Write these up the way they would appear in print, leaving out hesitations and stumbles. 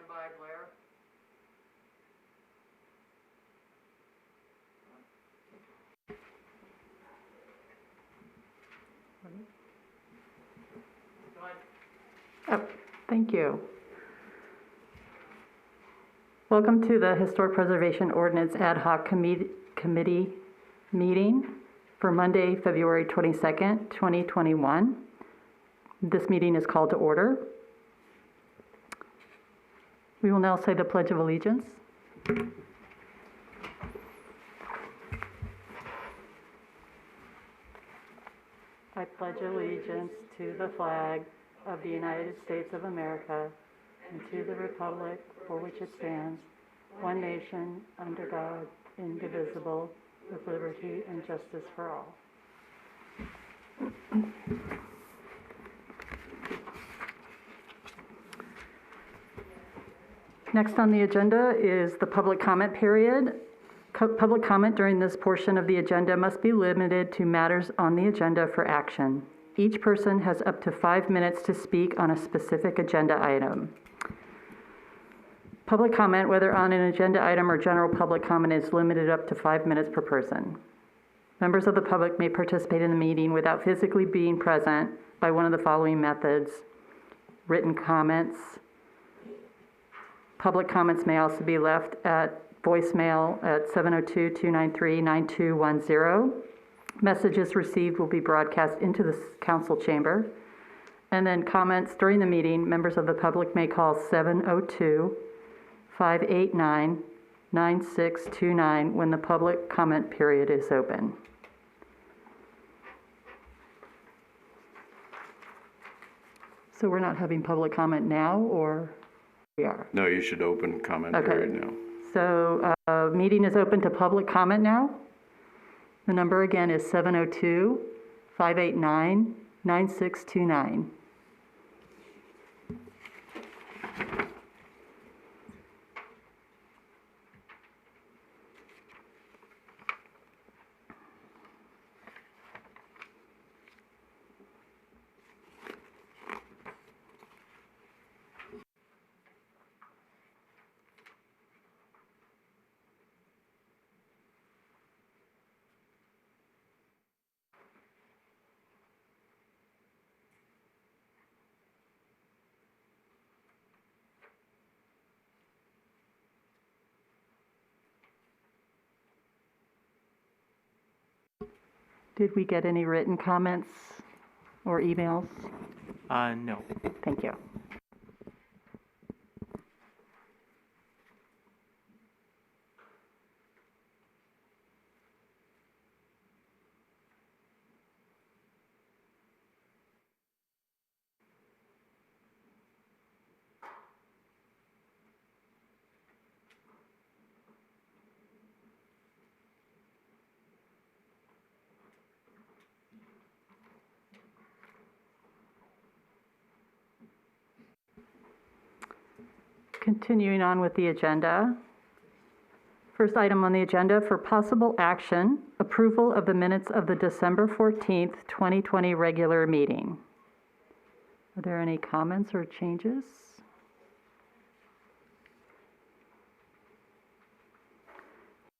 by, Blair. Oh, thank you. Welcome to the Historic Preservation Ordinance Ad Hoc Committee meeting for Monday, February 22nd, 2021. This meeting is called to order. We will now say the Pledge of Allegiance. I pledge allegiance to the flag of the United States of America and to the republic for which it stands, one nation, under God, indivisible, with liberty and justice for all. Next on the agenda is the public comment period. Public comment during this portion of the agenda must be limited to matters on the agenda for action. Each person has up to 5 minutes to speak on a specific agenda item. Public comment, whether on an agenda item or general public comment, is limited up to 5 minutes per person. Members of the public may participate in the meeting without physically being present by one of the following methods: written comments. Public comments may also be left at voicemail at 702-293-9210. Messages received will be broadcast into the council chamber. And then comments during the meeting, members of the public may call 702-589-9629 when the public comment period is open. So we're not having public comment now, or we are? No, you should open comment period now. So meeting is open to public comment now. The number again is 702-589-9629. Did we get any written comments or emails? No. Thank you. Continuing on with the agenda. First item on the agenda for possible action, approval of the minutes of the December 14th, 2020 regular meeting. Are there any comments or changes?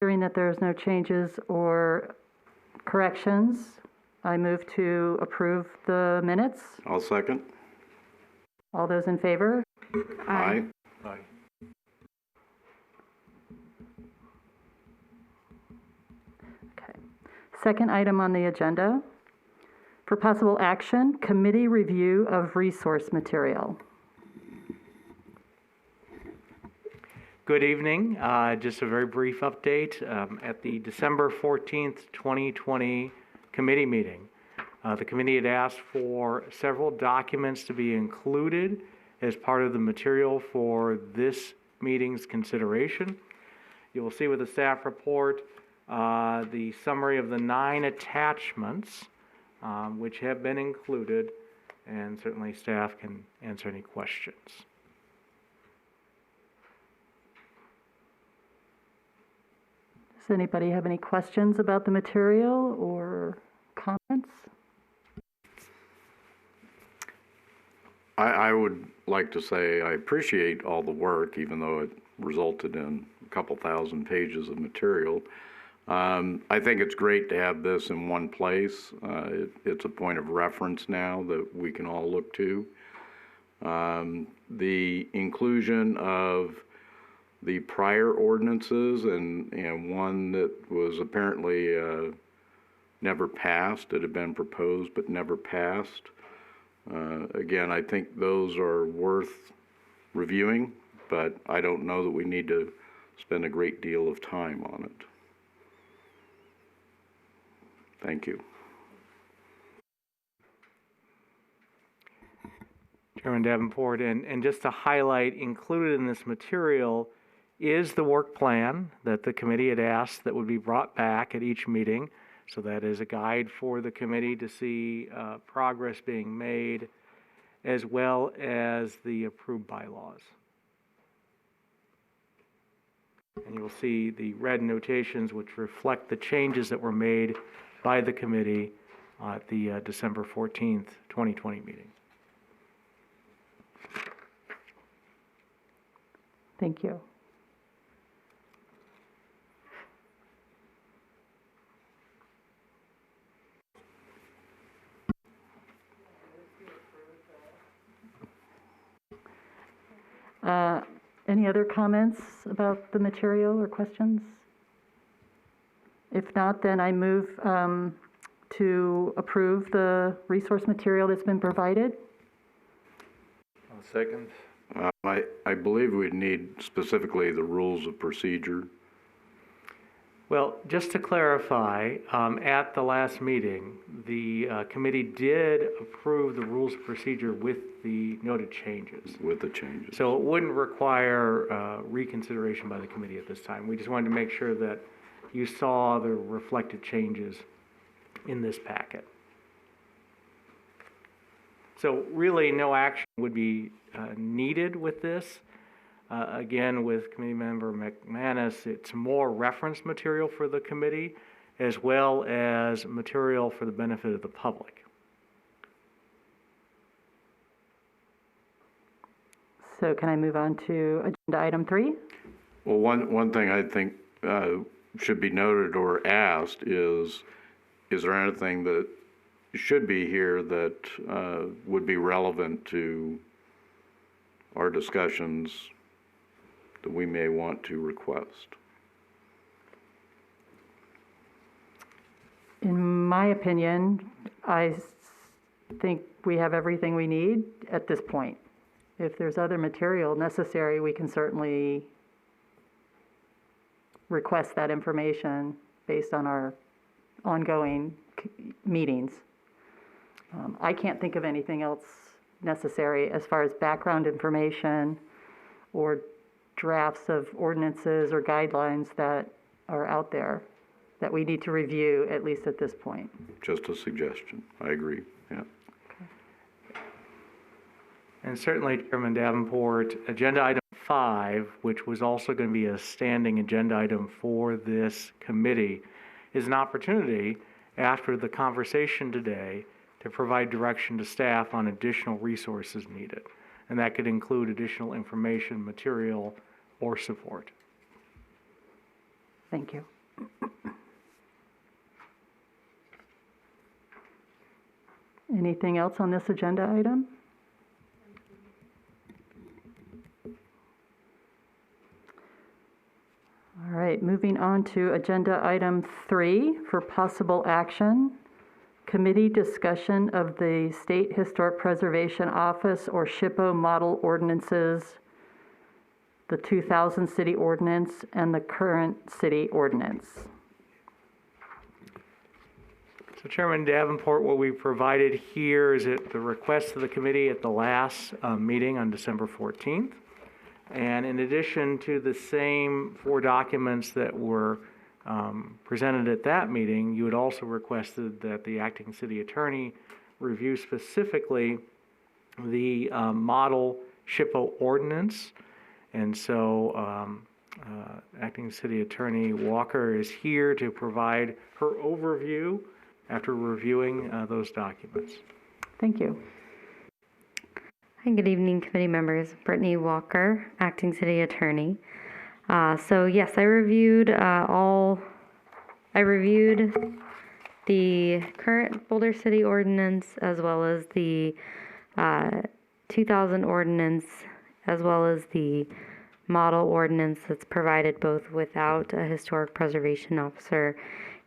Hearing that there's no changes or corrections, I move to approve the minutes. I'll second. All those in favor? Aye. Aye. Okay. Second item on the agenda, for possible action, committee review of resource material. Good evening. Just a very brief update. At the December 14th, 2020 committee meeting, the committee had asked for several documents to be included as part of the material for this meeting's consideration. You will see with the staff report the summary of the 9 attachments which have been included, and certainly staff can answer any questions. Does anybody have any questions about the material or comments? I would like to say I appreciate all the work, even though it resulted in a couple thousand pages of material. I think it's great to have this in one place. It's a point of reference now that we can all look to. The inclusion of the prior ordinances and one that was apparently never passed, it had been proposed but never passed. Again, I think those are worth reviewing, but I don't know that we need to spend a great deal of time on it. Thank you. Chairman Davenport, and just to highlight, included in this material is the work plan that the committee had asked that would be brought back at each meeting. So that is a guide for the committee to see progress being made, as well as the approved bylaws. And you'll see the red notations which reflect the changes that were made by the committee at the December 14th, 2020 meeting. Thank you. Any other comments about the material or questions? If not, then I move to approve the resource material that's been provided. I'll second. I believe we'd need specifically the rules of procedure. Well, just to clarify, at the last meeting, the committee did approve the rules of procedure with the noted changes. With the changes. So it wouldn't require reconsideration by the committee at this time. We just wanted to make sure that you saw the reflected changes in this packet. So really no action would be needed with this. Again, with Committee Member McManus, it's more reference material for the committee as well as material for the benefit of the public. So can I move on to agenda item 3? Well, one thing I think should be noted or asked is there anything that should be here that would be relevant to our discussions that we may want to request? In my opinion, I think we have everything we need at this point. If there's other material necessary, we can certainly request that information based on our ongoing meetings. I can't think of anything else necessary as far as background information or drafts of ordinances or guidelines that are out there that we need to review, at least at this point. Just a suggestion. I agree. Yeah. And certainly, Chairman Davenport, agenda item 5, which was also going to be a standing agenda item for this committee, is an opportunity after the conversation today to provide direction to staff on additional resources needed. And that could include additional information, material, or support. Thank you. Anything else on this agenda item? All right, moving on to agenda item 3 for possible action. Committee discussion of the State Historic Preservation Office or SHPO model ordinances, the 2000 city ordinance, and the current city ordinance. So Chairman Davenport, what we provided here is at the request of the committee at the last meeting on December 14th. And in addition to the same 4 documents that were presented at that meeting, you had also requested that the acting city attorney review specifically the model SHPO ordinance. And so acting city attorney Walker is here to provide her overview after reviewing those documents. Thank you. Hi, good evening, committee members. Brittany Walker, acting city attorney. So yes, I reviewed the current Boulder City ordinance as well as the 2000 ordinance, as well as the model ordinance that's provided both without a historic preservation officer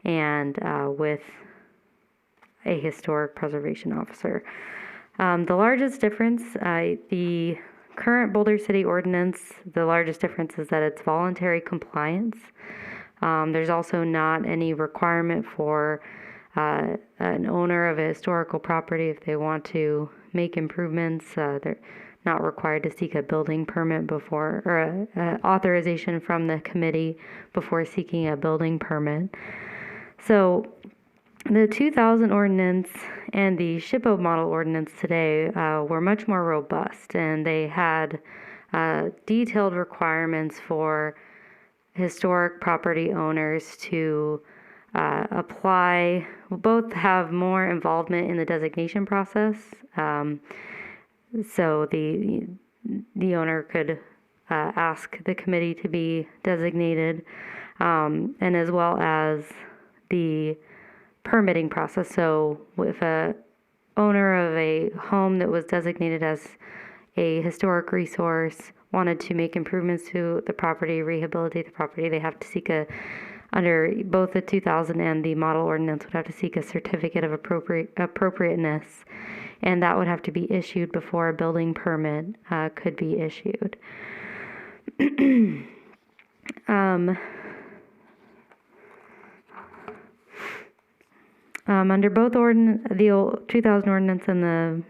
and with a historic preservation officer. The largest difference, the current Boulder City ordinance, the largest difference is that it's voluntary compliance. There's also not any requirement for an owner of a historical property, if they want to make improvements, they're not required to seek a building permit before, or authorization from the committee before seeking a building permit. So the 2000 ordinance and the SHPO model ordinance today were much more robust, and they had detailed requirements for historic property owners to apply, both have more involvement in the designation process. So the owner could ask the committee to be designated, and as well as the permitting process. So if a owner of a home that was designated as a historic resource wanted to make improvements to the property, rehabilitate the property, they have to seek under both the 2000 and the model ordinance would have to seek a certificate of appropriateness, and that would have to be issued before a building permit could be issued. Under both the old 2000 ordinance and the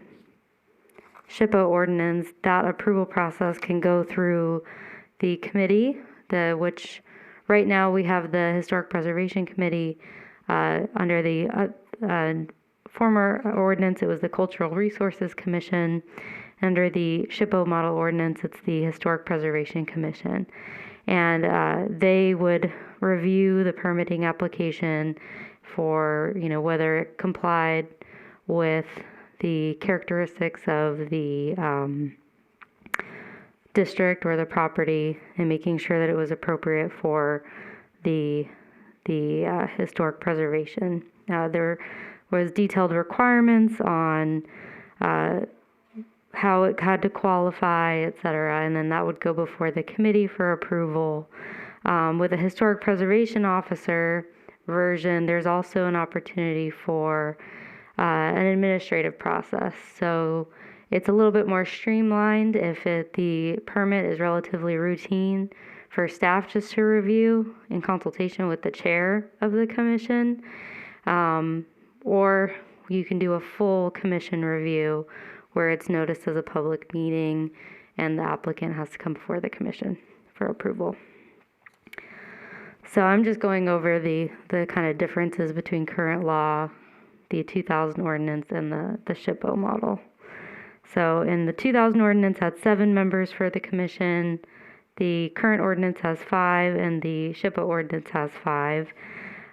SHPO ordinance, that approval process can go through the committee, which right now we have the Historic Preservation Committee. Under the former ordinance, it was the Cultural Resources Commission. Under the SHPO model ordinance, it's the Historic Preservation Commission. And they would review the permitting application for, whether it complied with the characteristics of the district or the property, and making sure that it was appropriate for the historic preservation. There was detailed requirements on how it had to qualify, et cetera, and then that would go before the committee for approval. With a historic preservation officer version, there's also an opportunity for an administrative process. So it's a little bit more streamlined if the permit is relatively routine for staff just to review in consultation with the chair of the commission. Or you can do a full commission review where it's noticed as a public meeting and the applicant has to come before the commission for approval. So I'm just going over the kind of differences between current law, the 2000 ordinance, and the SHPO model. So in the 2000 ordinance had 7 members for the commission, the current ordinance has 5, and the SHPO ordinance has 5.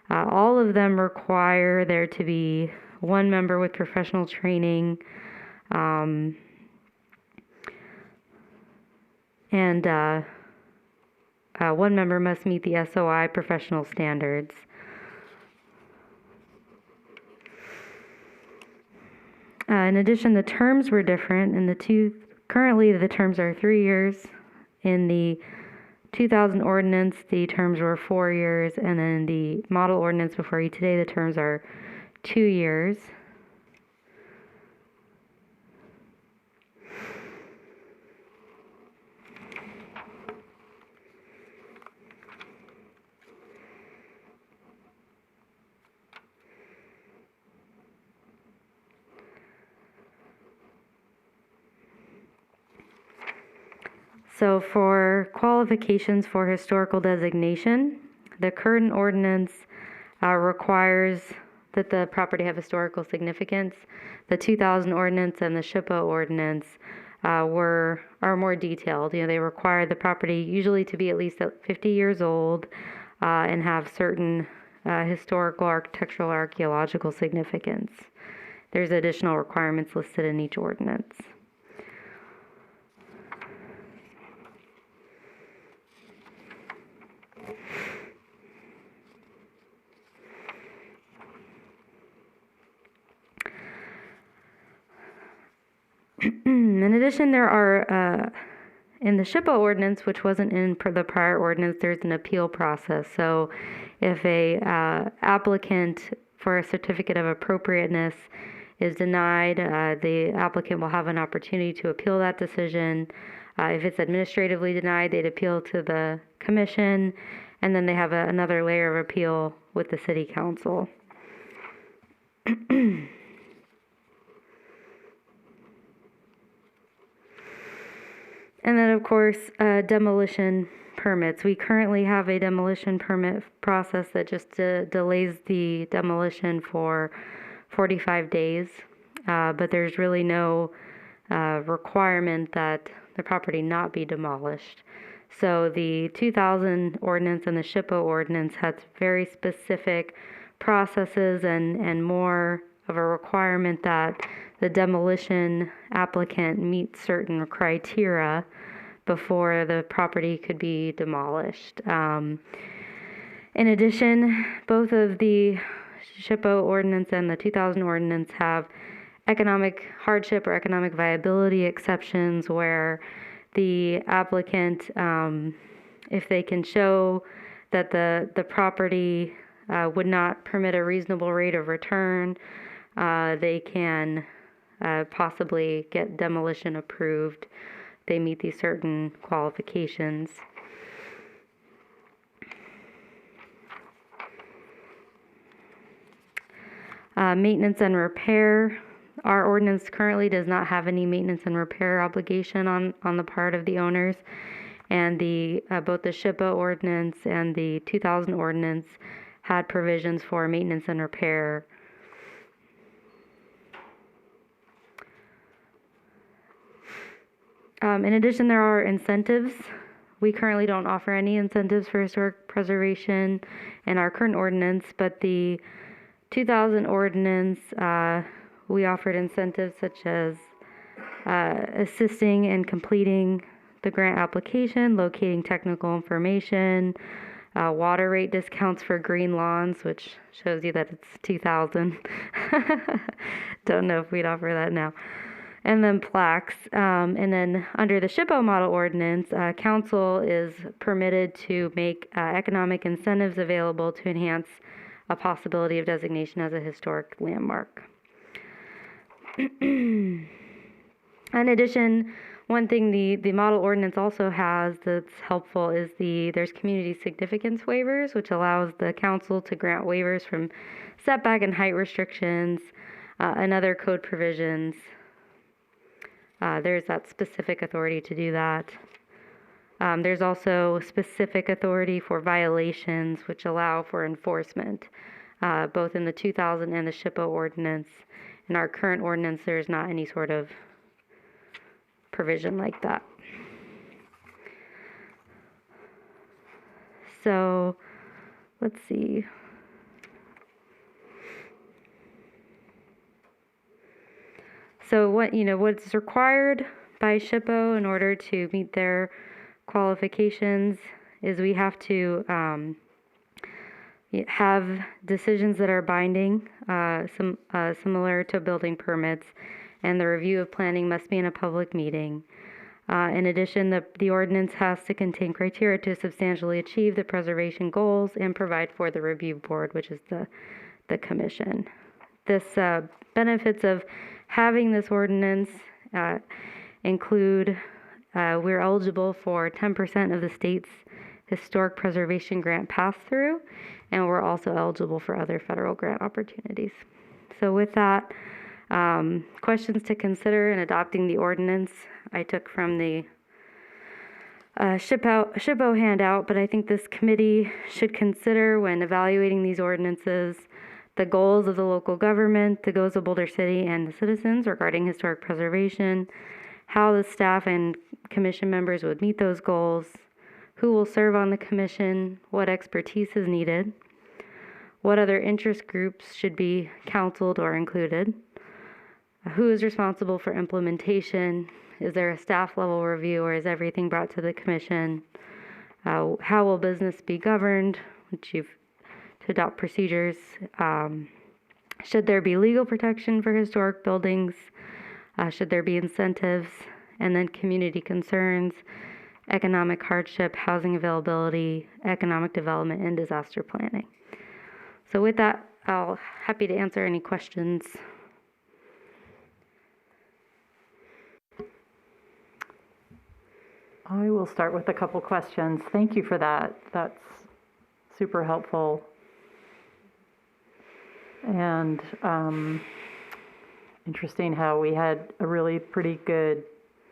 All of them require there to be 1 member with professional training, and one member must meet the SOI professional standards. In addition, the terms were different. Currently the terms are 3 years. In the 2000 ordinance, the terms were 4 years, and then the model ordinance before you today, the terms are 2 years. So for qualifications for historical designation, the current ordinance requires that the property have historical significance. The 2000 ordinance and the SHPO ordinance are more detailed. They require the property usually to be at least 50 years old and have certain historical, architectural, archaeological significance. There's additional requirements listed in each ordinance. In addition, there are, in the SHPO ordinance, which wasn't in the prior ordinance, there's an appeal process. So if a applicant for a certificate of appropriateness is denied, the applicant will have an opportunity to appeal that decision. If it's administratively denied, they'd appeal to the commission, and then they have another layer of appeal with the city council. And then, of course, demolition permits. We currently have a demolition permit process that just delays the demolition for 45 days, but there's really no requirement that the property not be demolished. So the 2000 ordinance and the SHPO ordinance has very specific processes and more of a requirement that the demolition applicant meet certain criteria before the property could be demolished. In addition, both of the SHPO ordinance and the 2000 ordinance have economic hardship or economic viability exceptions where the applicant, if they can show that the property would not permit a reasonable rate of return, they can possibly get demolition approved. They meet these certain qualifications. Maintenance and repair. Our ordinance currently does not have any maintenance and repair obligation on the part of the owners, and both the SHPO ordinance and the 2000 ordinance had provisions for maintenance and repair. In addition, there are incentives. We currently don't offer any incentives for historic preservation in our current ordinance, but the 2000 ordinance, we offered incentives such as assisting in completing the grant application, locating technical information, water rate discounts for green lawns, which shows you that it's 2000. Don't know if we'd offer that now. And then plaques. And then under the SHPO model ordinance, council is permitted to make economic incentives available to enhance a possibility of designation as a historic landmark. In addition, one thing the model ordinance also has that's helpful is there's community significance waivers, which allows the council to grant waivers from setback and height restrictions and other code provisions. There's that specific authority to do that. There's also specific authority for violations, which allow for enforcement, both in the 2000 and the SHPO ordinance. In our current ordinance, there's not any sort of provision like that. So, let's see. So what's required by SHPO in order to meet their qualifications is we have to have decisions that are binding, similar to building permits, and the review of planning must be in a public meeting. In addition, the ordinance has to contain criteria to substantially achieve the preservation goals and provide for the review board, which is the commission. This benefits of having this ordinance include we're eligible for 10% of the state's historic preservation grant pass-through, and we're also eligible for other federal grant opportunities. So with that, questions to consider in adopting the ordinance, I took from the SHPO handout, but I think this committee should consider when evaluating these ordinances the goals of the local government, the goals of Boulder City and the citizens regarding historic preservation, how the staff and commission members would meet those goals, who will serve on the commission, what expertise is needed, what other interest groups should be counseled or included, who is responsible for implementation, is there a staff level review or is everything brought to the commission, how will business be governed, which you've to adopt procedures, should there be legal protection for historic buildings, should there be incentives, and then community concerns, economic hardship, housing availability, economic development, and disaster planning. So with that, I'll happy to answer any questions. I will start with a couple questions. Thank you for that. That's super helpful. And interesting how we had a really pretty good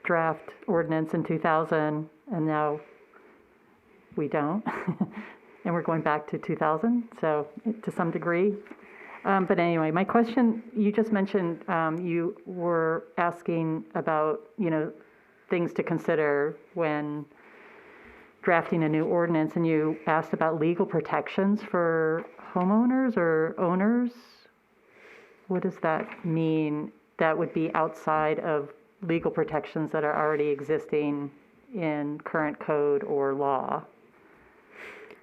draft ordinance in 2000, and now we don't. And we're going back to 2000, so to some degree. But anyway, my question, you just mentioned you were asking about, things to consider when drafting a new ordinance, and you asked about legal protections for homeowners or owners. What does that mean? That would be outside of legal protections that are already existing in current code or law?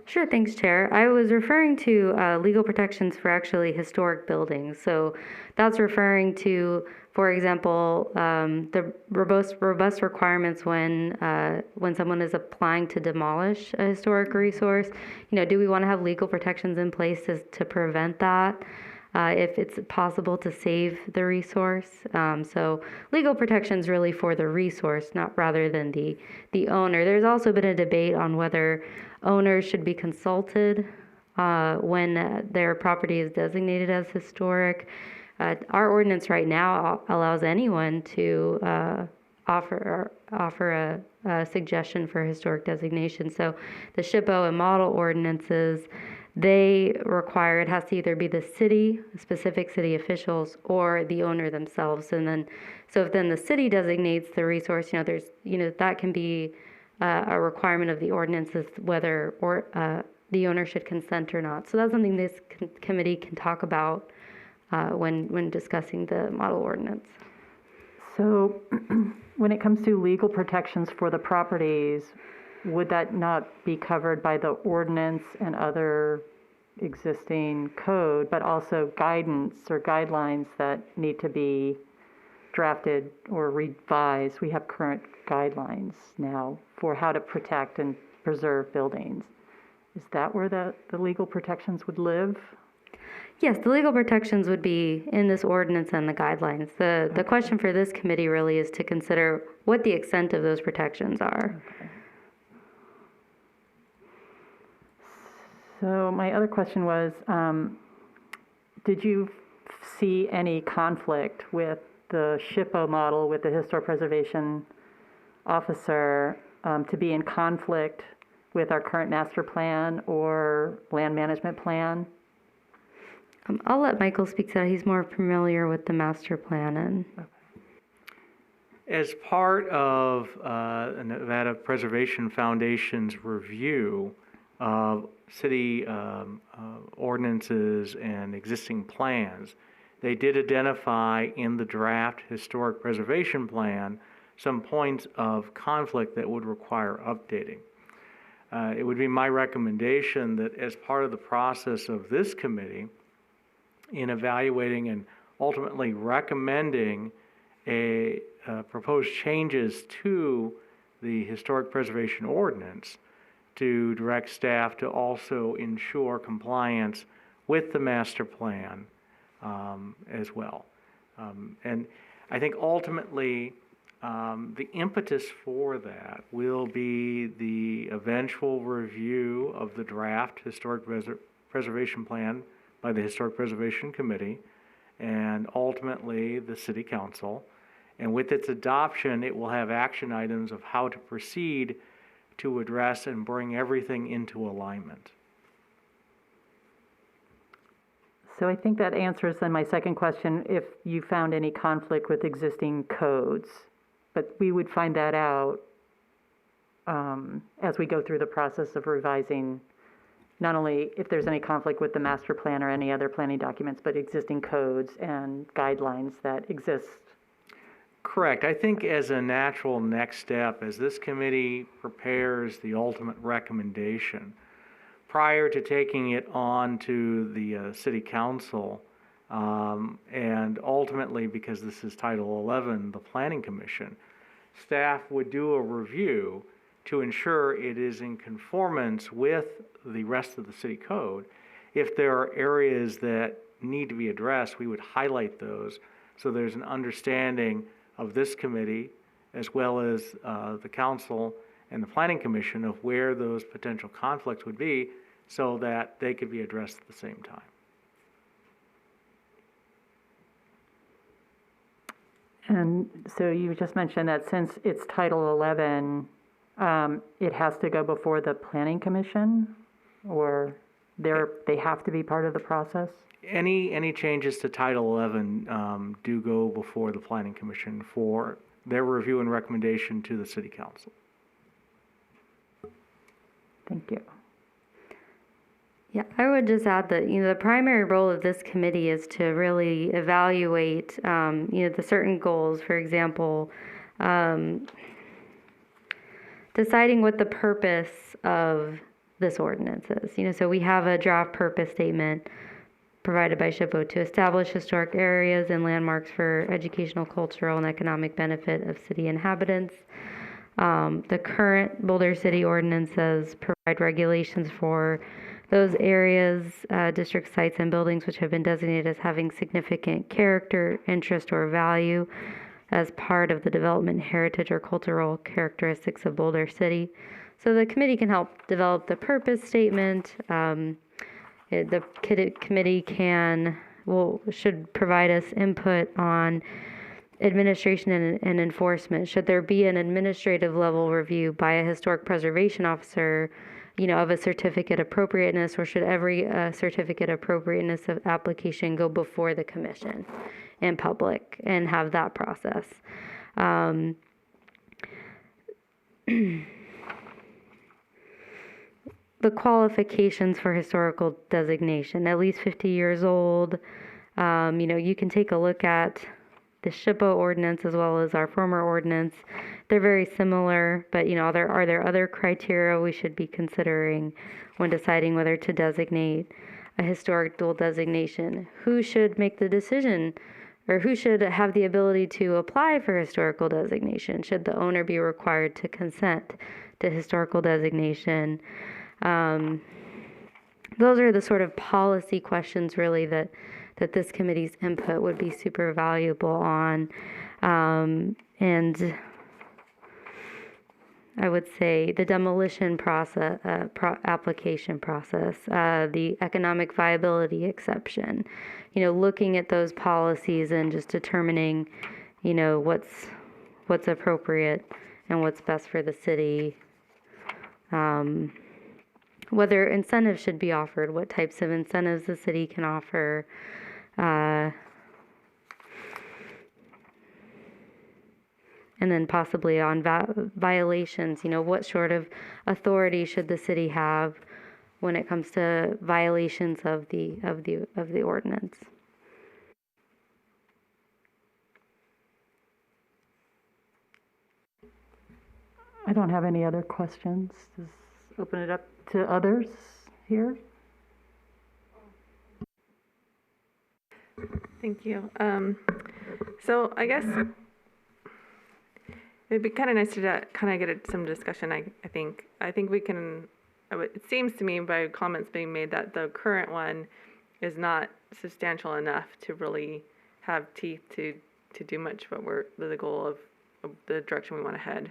Sure, thanks, Chair. I was referring to legal protections for actually historic buildings. So that's referring to, for example, the robust requirements when someone is applying to demolish a historic resource. Do we want to have legal protections in place to prevent that? If it's possible to save the resource. So legal protections really for the resource, not rather than the owner. There's also been a debate on whether owners should be consulted when their property is designated as historic. Our ordinance right now allows anyone to offer a suggestion for historic designation. So the SHPO and model ordinances, they require it has to either be the city, specific city officials, or the owner themselves. And then, so if then the city designates the resource, there's, that can be a requirement of the ordinances whether the owner should consent or not. So that's something this committee can talk about when discussing the model ordinance. So when it comes to legal protections for the properties, would that not be covered by the ordinance and other existing code, but also guidance or guidelines that need to be drafted or revised? We have current guidelines now for how to protect and preserve buildings. Is that where the legal protections would live? Yes, the legal protections would be in this ordinance and the guidelines. The question for this committee really is to consider what the extent of those protections are. Okay. So my other question was, did you see any conflict with the SHPO model with the Historic Preservation Officer to be in conflict with our current master plan or land management plan? I'll let Michael speak to that. He's more familiar with the master plan. And As part of Nevada Preservation Foundation's review of city ordinances and existing plans, they did identify in the draft historic preservation plan some points of conflict that would require updating. It would be my recommendation that as part of the process of this committee, in evaluating and ultimately recommending proposed changes to the historic preservation ordinance, to direct staff to also ensure compliance with the master plan as well. And I think ultimately the impetus for that will be the eventual review of the draft historic preservation plan by the Historic Preservation Committee and ultimately the City Council. And with its adoption, it will have action items of how to proceed to address and bring everything into alignment. So I think that answers then my second question, if you found any conflict with existing codes. But we would find that out as we go through the process of revising, not only if there's any conflict with the master plan or any other planning documents, but existing codes and guidelines that exist. Correct. I think as a natural next step, as this committee prepares the ultimate recommendation, prior to taking it on to the City Council, and ultimately, because this is Title 11, the Planning Commission, staff would do a review to ensure it is in conformance with the rest of the city code. If there are areas that need to be addressed, we would highlight those so there's an understanding of this committee as well as the council and the planning commission of where those potential conflicts would be so that they could be addressed at the same time. And so you just mentioned that since it's Title 11, it has to go before the Planning Commission, or they have to be part of the process? Any changes to Title 11 do go before the Planning Commission for their review and recommendation to the City Council. Thank you. Yeah, I would just add that, the primary role of this committee is to really evaluate, the certain goals. For example, deciding what the purpose of this ordinance is. So we have a draft purpose statement provided by SHPO to establish historic areas and landmarks for educational, cultural, and economic benefit of city inhabitants. The current Boulder City ordinances provide regulations for those areas, district sites, and buildings which have been designated as having significant character, interest, or value as part of the development, heritage, or cultural characteristics of Boulder City. So the committee can help develop the purpose statement. The committee should provide us input on administration and enforcement. Should there be an administrative level review by a historic preservation officer, of a certificate appropriateness, or should every certificate appropriateness of application go before the commission in public and have that process? The qualifications for historical designation, at least 50 years old. You can take a look at the SHPO ordinance as well as our former ordinance. They're very similar, but are there other criteria we should be considering when deciding whether to designate a historic dual designation? Who should make the decision, or who should have the ability to apply for historical designation? Should the owner be required to consent to historical designation? Those are the sort of policy questions really that this committee's input would be super valuable on. And I would say the demolition process, application process, the economic viability exception, looking at those policies and just determining, what's appropriate and what's best for the city. Whether incentives should be offered, what types of incentives the city can offer. And then possibly on violations, what sort of authority should the city have when it comes to violations of the ordinance? I don't have any other questions. Just open it up to others here. Thank you. So I guess it'd be kind of nice to kind of get some discussion. I think we can. It seems to me by comments being made that the current one is not substantial enough to really have teeth to do much what we're the goal of the direction we want to head.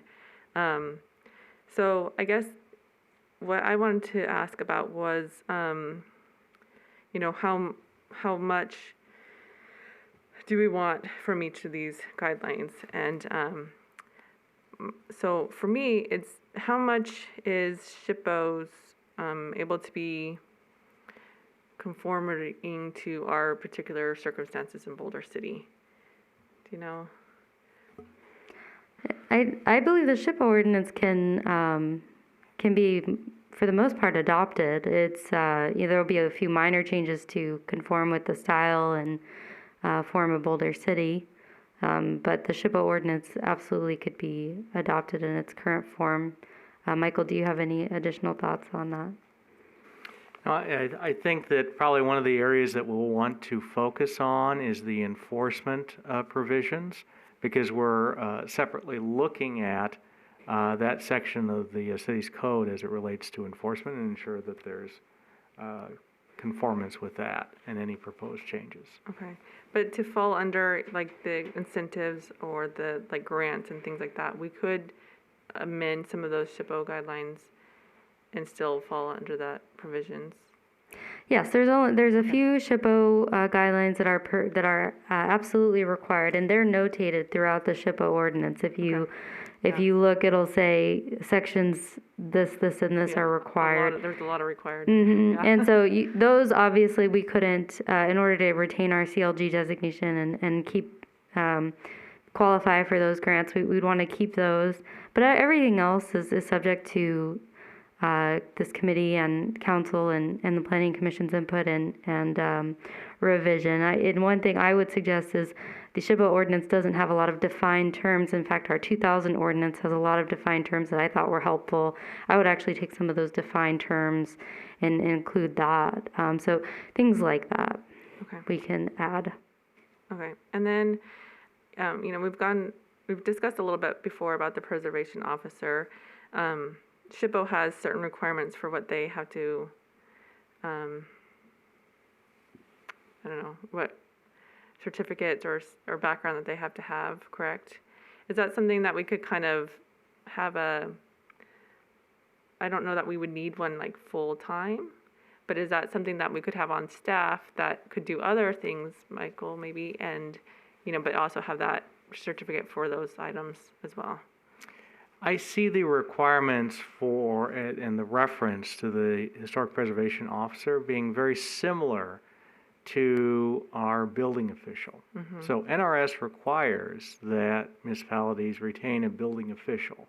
So I guess what I wanted to ask about was, how much do we want from each of these guidelines? And so for me, it's how much is SHPO's able to be conforming to our particular circumstances in Boulder City? Do you know? I believe the SHPO ordinance can be, for the most part, adopted. It's there will be a few minor changes to conform with the style and form of Boulder City, but the SHPO ordinance absolutely could be adopted in its current form. Michael, do you have any additional thoughts on that? I think that probably one of the areas that we'll want to focus on is the enforcement provisions, because we're separately looking at that section of the city's code as it relates to enforcement and ensure that there's conformance with that and any proposed changes. Okay, but to fall under like the incentives or the like grants and things like that, we could amend some of those SHPO guidelines and still fall under that provisions. Yes, there's a few SHPO guidelines that are absolutely required, and they're notated throughout the SHPO ordinance. If you look, it'll say sections this, and this are required. There's a lot of required. Mm-hmm. Yeah. And so those obviously we couldn't, in order to retain our CLG designation and keep qualify for those grants, we'd want to keep those. But everything else is subject to this committee and council and the planning commission's input and revision. And one thing I would suggest is the SHPO ordinance doesn't have a lot of defined terms. In fact, our 2000 ordinance has a lot of defined terms that I thought were helpful. I would actually take some of those defined terms and include that. So things like that we can add. Okay, and then, we've discussed a little bit before about the preservation officer. SHPO has certain requirements for what they have to, what certificates or background that they have to have, correct? Is that something that we could kind of have I don't know that we would need one like full time, but is that something that we could have on staff that could do other things, Michael, maybe, and, but also have that certificate for those items as well? I see the requirements for it and the reference to the historic preservation officer being very similar to our building official. Mm-hmm. So NRS requires that municipalities retain a building official.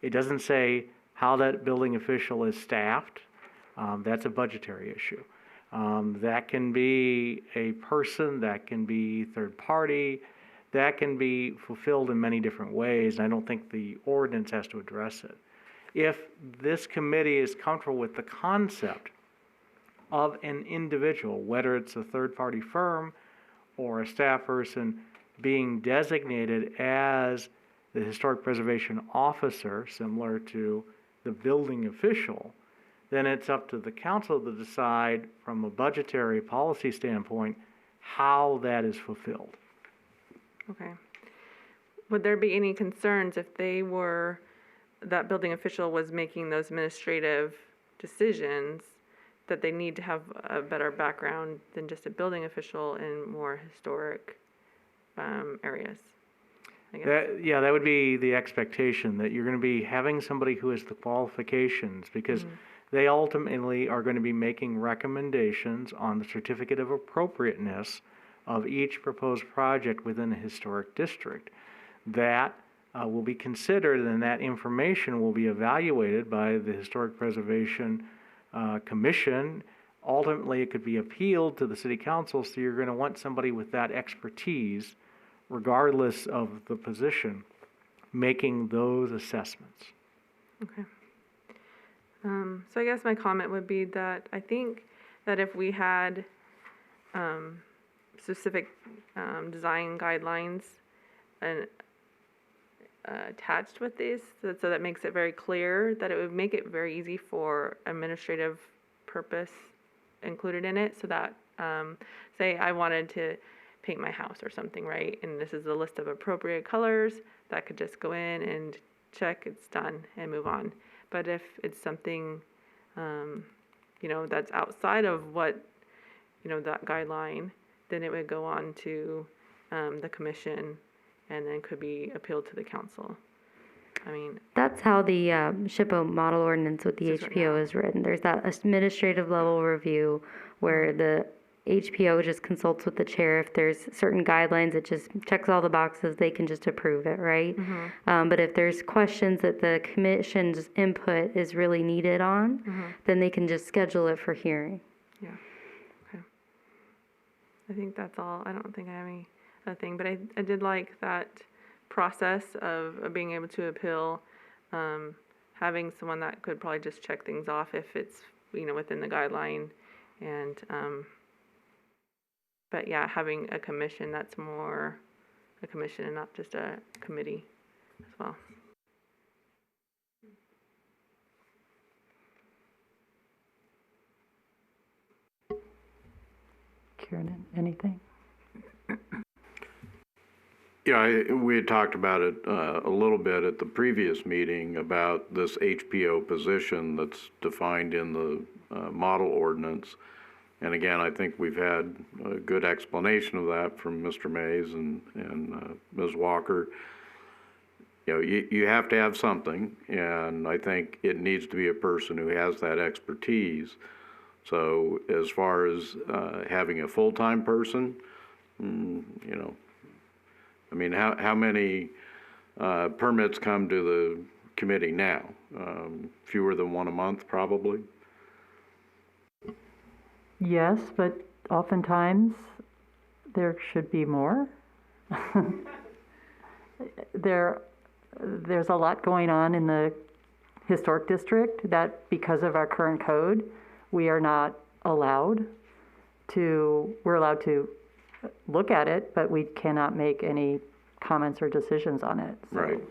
It doesn't say how that building official is staffed. That's a budgetary issue. That can be a person, that can be third party, that can be fulfilled in many different ways, and I don't think the ordinance has to address it. If this committee is comfortable with the concept of an individual, whether it's a third-party firm or a staff person, being designated as the historic preservation officer, similar to the building official, then it's up to the council to decide from a budgetary policy standpoint how that is fulfilled. Okay. Would there be any concerns if that building official was making those administrative decisions, that they need to have a better background than just a building official in more historic areas? I guess. That would be the expectation, that you're going to be having somebody who has the qualifications, because they ultimately are going to be making recommendations on the certificate of appropriateness of each proposed project within a historic district. That will be considered, and that information will be evaluated by the Historic Preservation Commission. Ultimately, it could be appealed to the City Council, so you're going to want somebody with that expertise, regardless of the position, making those assessments. Okay. So I guess my comment would be that I think that if we had specific design guidelines and attached with these, so that makes it very clear, that it would make it very easy for administrative purpose included in it, so that say I wanted to paint my house or something, right, and this is a list of appropriate colors, that could just go in and check, it's done, and move on. But if it's something that's outside of what that guideline, then it would go on to the commission and then could be appealed to the council. I mean, that's how the SHPO model ordinance with the HPO is written. There's that administrative level review where the HPO just consults with the chair. If there's certain guidelines, it just checks all the boxes, they can just approve it, right? Mm-hmm. But if there's questions that the commission's input is really needed on, then they can just schedule it for hearing. Yeah. Okay. I think that's all. I don't think I have any other thing, but I did like that process of being able to appeal, having someone that could probably just check things off if it's, within the guideline, and but yeah, having a commission that's more a commission and not just a committee as well. Kieran, anything? Yeah, we had talked about it a little bit at the previous meeting about this HPO position that's defined in the model ordinance. And again, I think we've had a good explanation of that from Mr. Mays and Ms. Walker. You know, you have to have something, and I think it needs to be a person who has that expertise. So as far as having a full-time person, you know, I mean, how many permits come to the committee now? Fewer than one a month, probably? Yes, but oftentimes there should be more. There's a lot going on in the historic district that because of our current code, we are not allowed to, we're allowed to look at it, but we cannot make any comments or decisions on it. So. Right.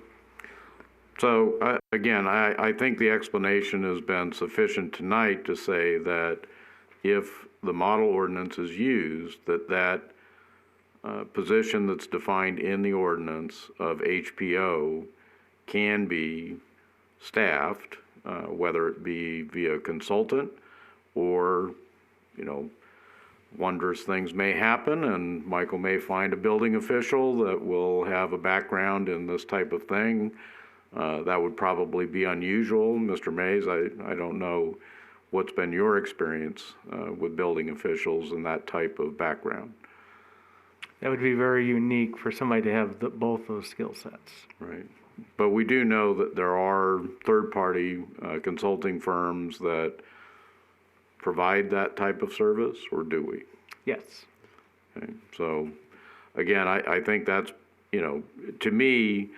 So, again, I think the explanation has been sufficient tonight to say that if the model ordinance is used, that position that's defined in the ordinance of HPO can be staffed, whether it be via consultant or, you know, wondrous things may happen and Michael may find a building official that will have a background in this type of thing. That would probably be unusual. Mr. Mays, I don't know what's been your experience with building officials and that type of background. That would be very unique for somebody to have both those skill sets. Right. But we do know that there are third-party consulting firms that provide that type of service, or do we? Yes. Okay. So, again, I think that's, you know, to me,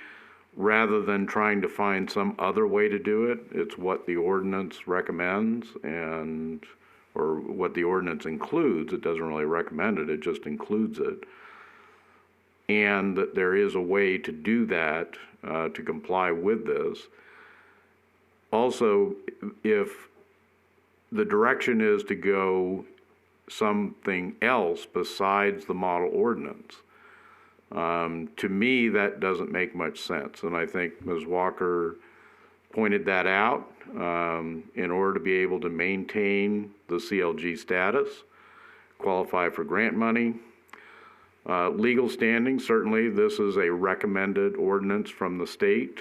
rather than trying to find some other way to do it, it's what the ordinance recommends and, or what the ordinance includes. It doesn't really recommend it, it just includes it. And that there is a way to do that, to comply with this. Also, if the direction is to go something else besides the model ordinance, to me, that doesn't make much sense. And I think Ms. Walker pointed that out. In order to be able to maintain the CLG status, qualify for grant money. Legal standing, certainly this is a recommended ordinance from the state.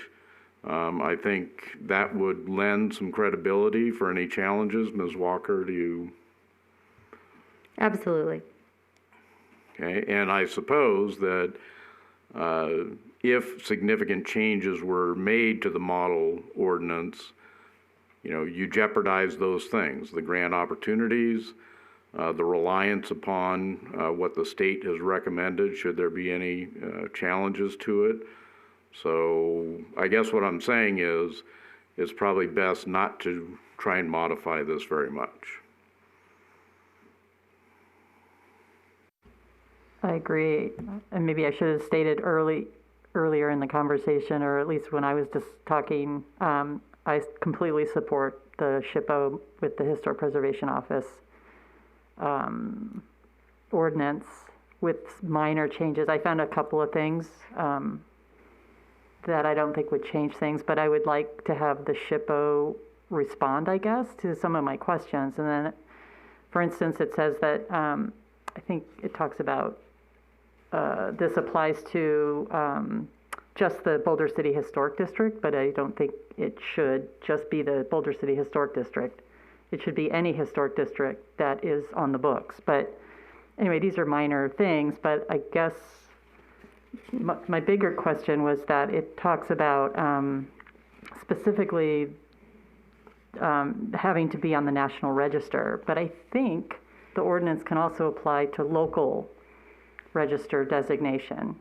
I think that would lend some credibility for any challenges. Ms. Walker, do you? Absolutely. Okay, and I suppose that if significant changes were made to the model ordinance, you know, you jeopardize those things, the grant opportunities, the reliance upon what the state has recommended, should there be any challenges to it. So I guess what I'm saying is, it's probably best not to try and modify this very much. I agree, and maybe I should have stated earlier in the conversation, or at least when I was just talking, I completely support the SHPO with the Historic Preservation Office ordinance with minor changes. I found a couple of things that I don't think would change things, but I would like to have the SHPO respond, I guess, to some of my questions. And then, for instance, it says that, I think it talks about this applies to just the Boulder City Historic District, but I don't think it should just be the Boulder City Historic District. It should be any historic district that is on the books. But anyway, these are minor things, but I guess my bigger question was that it talks about specifically having to be on the National Register, but I think the ordinance can also apply to local register designation.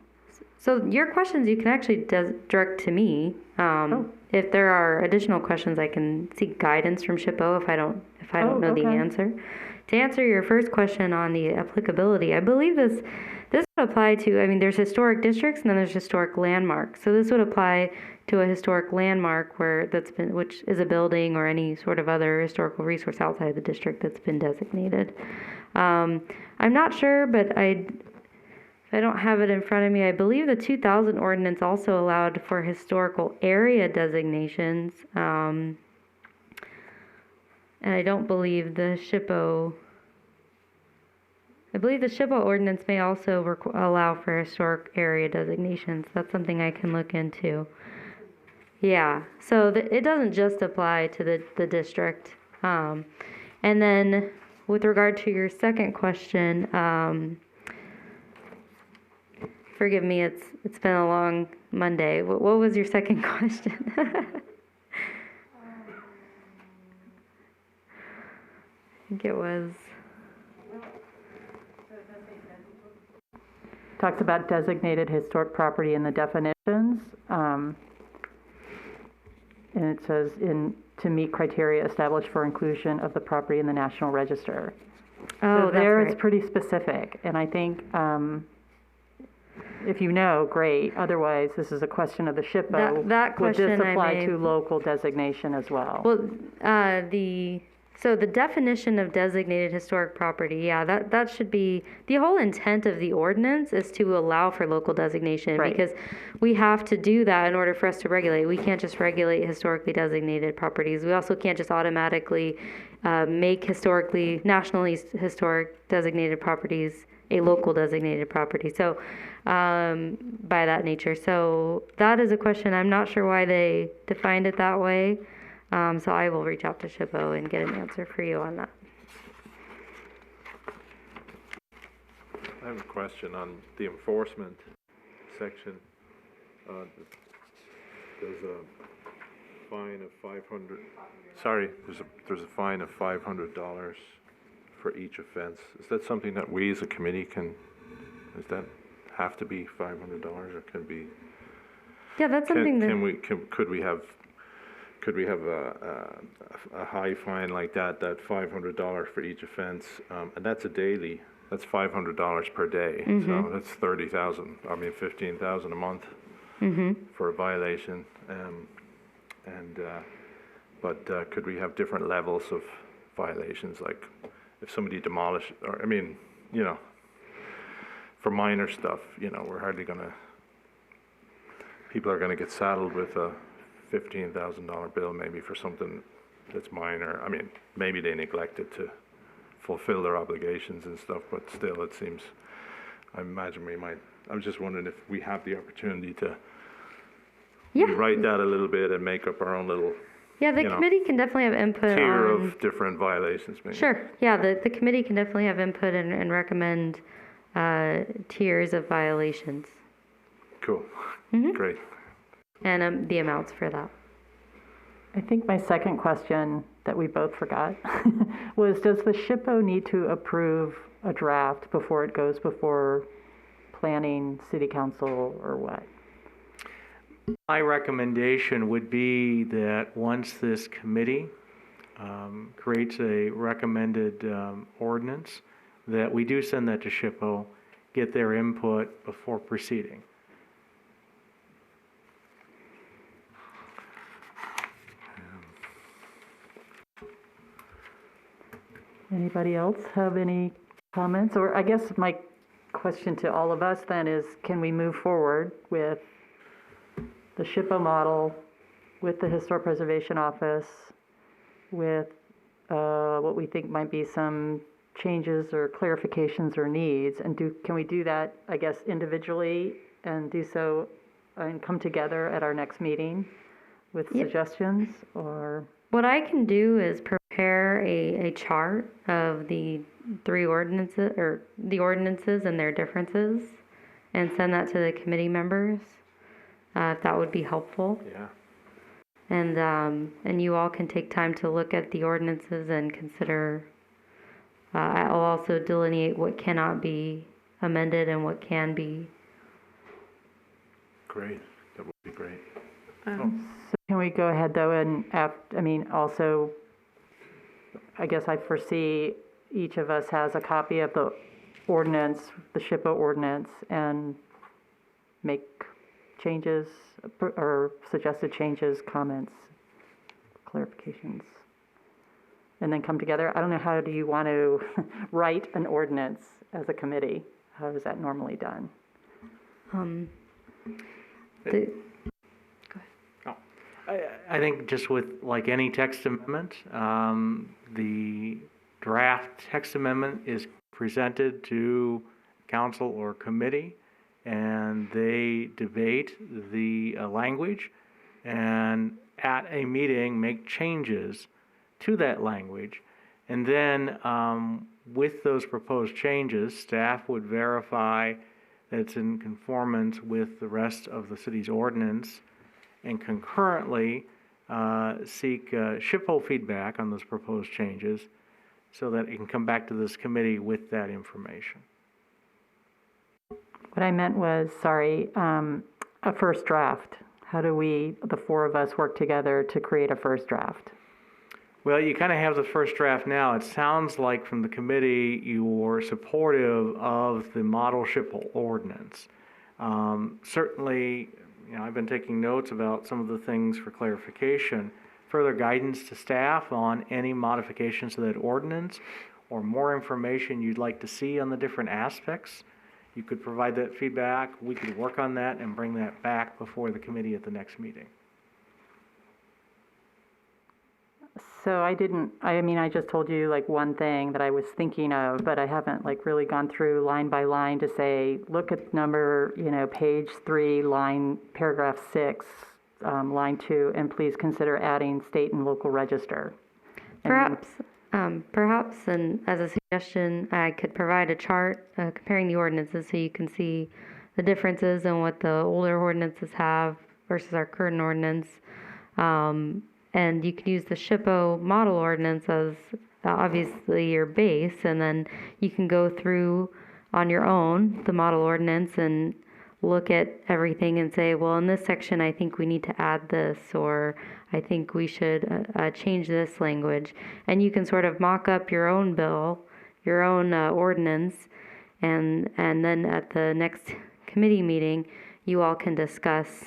So your questions you can actually direct to me. If there are additional questions, I can seek guidance from SHPO if I don't know the answer. to answer your first question on the applicability, I believe this would apply to, I mean, there's historic districts and then there's historic landmarks. So this would apply to a historic landmark which is a building or any sort of other historical resource outside the district that's been designated. I'm not sure, but I don't have it in front of me. I believe the 2000 ordinance also allowed for historical area designations. And I don't believe the SHPO, I believe the SHPO ordinance may also allow for historic area designations. That's something I can look into. Yeah, so it doesn't just apply to the district. And then with regard to your second question, forgive me, it's been a long Monday. What was your second question? I think it was. Talks about designated historic property in the definitions. And it says to meet criteria established for inclusion of the property in the National Register. Oh, So there that's it's right. pretty specific, and I think, if you know, great. Otherwise, this is a question of the SHPO. That question Would this I apply may- to local designation as well? Well, the definition of designated historic property, yeah, that should be, the whole intent of the ordinance is to allow for local designation. Right. Because we have to do that in order for us to regulate. We can't just regulate historically designated properties. We also can't just automatically make nationally historic designated properties a local designated property. So, by that nature. So that is a question. I'm not sure why they defined it that way. So I will reach out to SHPO and get an answer for you on that. I have a question on the enforcement section. There's a fine of there's a fine of $500 for each offense. Is that something that we as a committee does that have to be $500 or can it be? Yeah, that's something that. Could we have a high fine like that $500 for each offense, and that's a daily, that's $500 per day, so that's 15,000 a month for a violation, but could we have different levels of violations, like if somebody demolished, or, I mean, you know, for minor stuff, you know, we're hardly gonna, people are gonna get saddled with a $15,000 bill maybe for something that's minor. I mean, maybe they neglected to fulfill their obligations and stuff, but still it seems, I imagine I was just wondering if we have the opportunity to rewrite that a little bit and make up our own little Yeah, the committee can definitely have input tier on. of different violations maybe. Sure, yeah, the committee can definitely have input and recommend tiers of violations. Cool, great. And the amounts for that. I think my second question that we both forgot was, does the SHPO need to approve a draft before it goes before planning, city council, or what? My recommendation would be that once this committee creates a recommended ordinance, that we do send that to SHPO, get their input before proceeding. Anybody else have any comments? Or I guess my question to all of us then is, can we move forward with the SHPO model, with the Historic Preservation Office, with what we think might be some changes or clarifications or needs, and can we do that, I guess, individually and do so and come together at our next meeting with suggestions, or? What I can do is prepare a chart of the three ordinances, or the ordinances and their differences, and send that to the committee members, if that would be helpful. Yeah. And you all can take time to look at the ordinances and consider, I'll also delineate what cannot be amended and what can be. Great, that would be great. So can we go ahead though and also, I guess I foresee each of us has a copy of the ordinance, the SHPO ordinance, and make changes or suggested changes, comments, clarifications, and then come together. I don't know, how do you want to write an ordinance as a committee? How is that normally done? I think just with like any text amendment, the draft text amendment is presented to council or committee, and they debate the language, and at a meeting make changes to that language. And then with those proposed changes, staff would verify that it's in conformance with the rest of the city's ordinance, and concurrently seek SHPO feedback on those proposed changes so that it can come back to this committee with that information. What I meant was, sorry, a first draft. How do we, the four of us, work together to create a first draft? Well, you kind of have the first draft now. It sounds like from the committee you're supportive of the model SHPO ordinance. Certainly, I've been taking notes about some of the things for clarification, further guidance to staff on any modifications to that ordinance, or more information you'd like to see on the different aspects. You could provide that feedback. We could work on that and bring that back before the committee at the next meeting. So I just told you like one thing that I was thinking of, but I haven't like really gone through line by line to say, look at number, page 3, paragraph 6, line 2, and please consider adding state and local register. Perhaps, and as a suggestion, I could provide a chart comparing the ordinances so you can see the differences in what the older ordinances have versus our current ordinance. And you can use the SHPO model ordinance as obviously your base, and then you can go through on your own the model ordinance and look at everything and say, well, in this section, I think we need to add this, or I think we should change this language. And you can sort of mock up your own bill, your own ordinance, and then at the next committee meeting, you all can discuss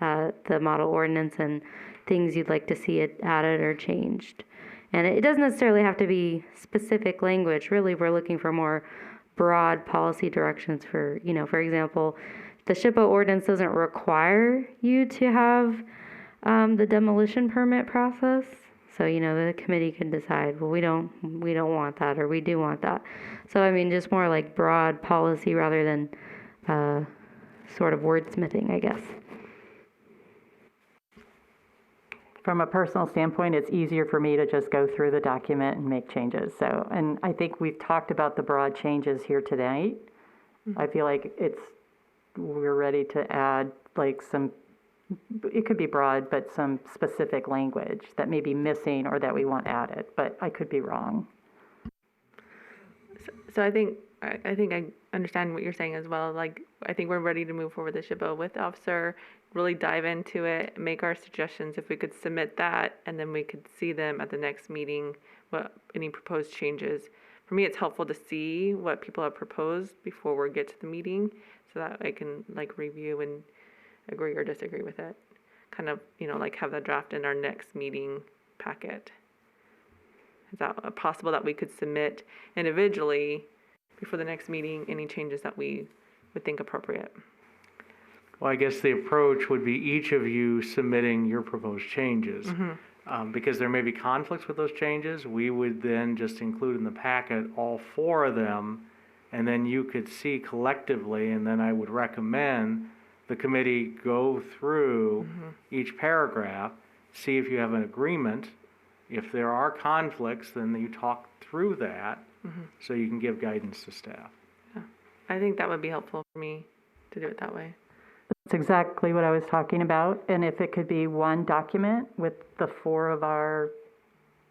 the model ordinance and things you'd like to see it added or changed. And it doesn't necessarily have to be specific language. Really, we're looking for more broad policy directions for, for example, the SHPO ordinance doesn't require you to have the demolition permit process. So, the committee can decide, well, we don't want that, or we do want that. So, just more like broad policy rather than sort of wordsmithing, I guess. From a personal standpoint, it's easier for me to just go through the document and make changes. So, and I think we've talked about the broad changes here tonight. Mm-hmm. I feel like we're ready to add like it could be broad, but some specific language that may be missing or that we want added, but I could be wrong. So I think I understand what you're saying as well. Like, I think we're ready to move forward with the SHPO with the officer, really dive into it, make our suggestions. If we could submit that, and then we could see them at the next meeting, any proposed changes. For me, it's helpful to see what people have proposed before we get to the meeting, so that I can like review and agree or disagree with it. Kind of, like have that draft in our next meeting packet. Is that possible that we could submit individually before the next meeting any changes that we would think appropriate? Well, I guess the approach would be each of you submitting your proposed changes. Mm-hmm. Because there may be conflicts with those changes, we would then just include in the packet all 4 of them, and then you could see collectively, and then I would recommend the committee go through mm-hmm. each paragraph, see if you have an agreement. If there are conflicts, then you talk through that mm-hmm. so you can give guidance to staff. Yeah. I think that would be helpful for me to do it that way. That's exactly what I was talking about. And if it could be one document with the 4 of our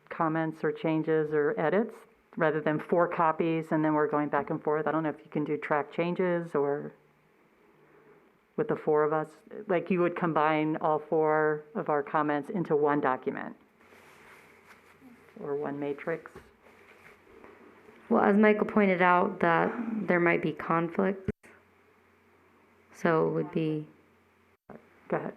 comments or changes or edits, rather than 4 copies and then we're going back and forth. I don't know if you can do track changes or with the 4 of us. Like you would combine all 4 of our comments into one document or one matrix. Well, as Michael pointed out, that there might be conflicts. So it would be, Go ahead.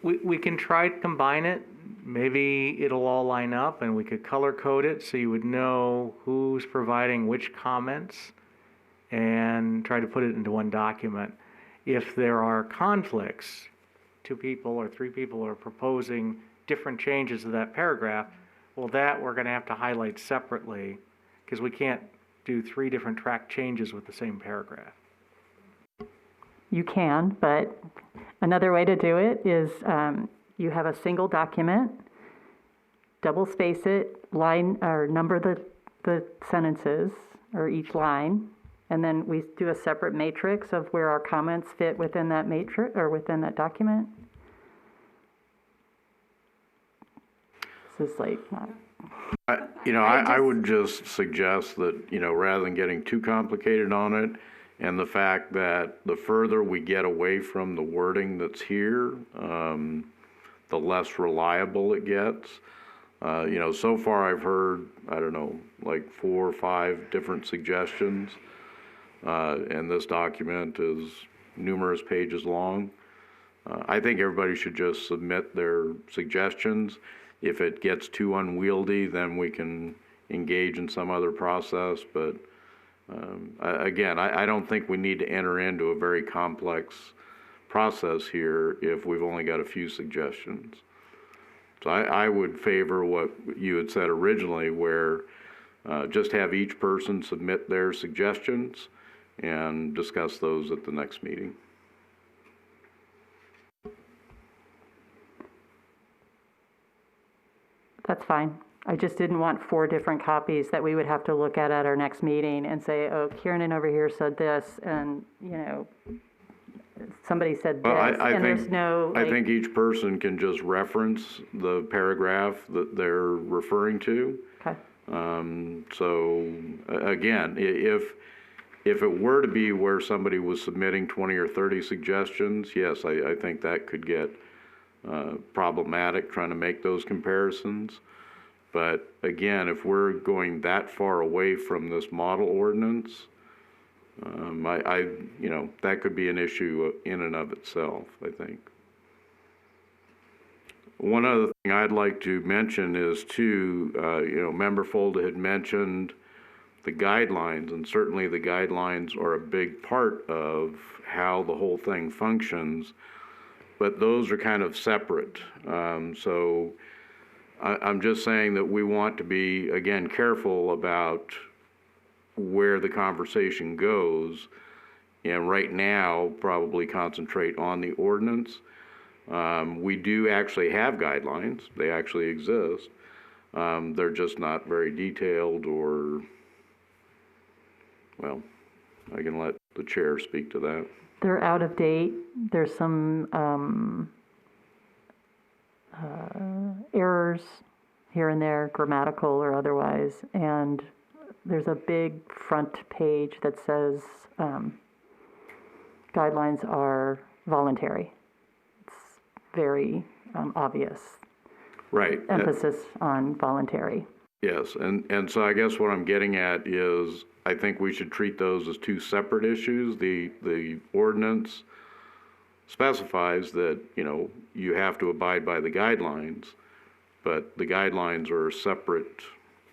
We can try to combine it. Maybe it'll all line up and we could color code it so you would know who's providing which comments and try to put it into one document. If there are conflicts, 2 people or 3 people are proposing different changes to that paragraph, well, that we're going to have to highlight separately because we can't do 3 different track changes with the same paragraph. You can, but another way to do it is you have a single document, double space it, line or number the sentences or each line, and then we do a separate matrix of where our comments fit within that matrix or within that document. This is like not. I would just suggest that, rather than getting too complicated on it, and the fact that the further we get away from the wording that's here, the less reliable it gets. So far I've heard, I don't know, like 4 or 5 different suggestions, and this document is numerous pages long. I think everybody should just submit their suggestions. If it gets too unwieldy, then we can engage in some other process, but again, I don't think we need to enter into a very complex process here if we've only got a few suggestions. So I would favor what you had said originally, where just have each person submit their suggestions and discuss those at the next meeting. That's fine. I just didn't want 4 different copies that we would have to look at our next meeting and say, oh, Kieran over here said this, and, somebody said this, and there's no, I think each person can just reference the paragraph that they're referring to. Okay. So, again, if it were to be where somebody was submitting 20 or 30 suggestions, yes, I think that could get problematic trying to make those comparisons. But again, if we're going that far away from this model ordinance, that could be an issue in and of itself, I think. One other thing I'd like to mention is too, Member Folda had mentioned the guidelines, and certainly the guidelines are a big part of how the whole thing functions, but those are kind of separate. So I'm just saying that we want to be, again, careful about where the conversation goes, and right now probably concentrate on the ordinance. We do actually have guidelines. They actually exist. They're just not very detailed, or, well, I can let the chair speak to that. they're out of date. There's some errors here and there, grammatical or otherwise, and there's a big front page that says guidelines are voluntary. It's very obvious. Right. Emphasis on voluntary. Yes, and so I guess what I'm getting at is I think we should treat those as 2 separate issues. The ordinance specifies that, you have to abide by the guidelines, but the guidelines are a separate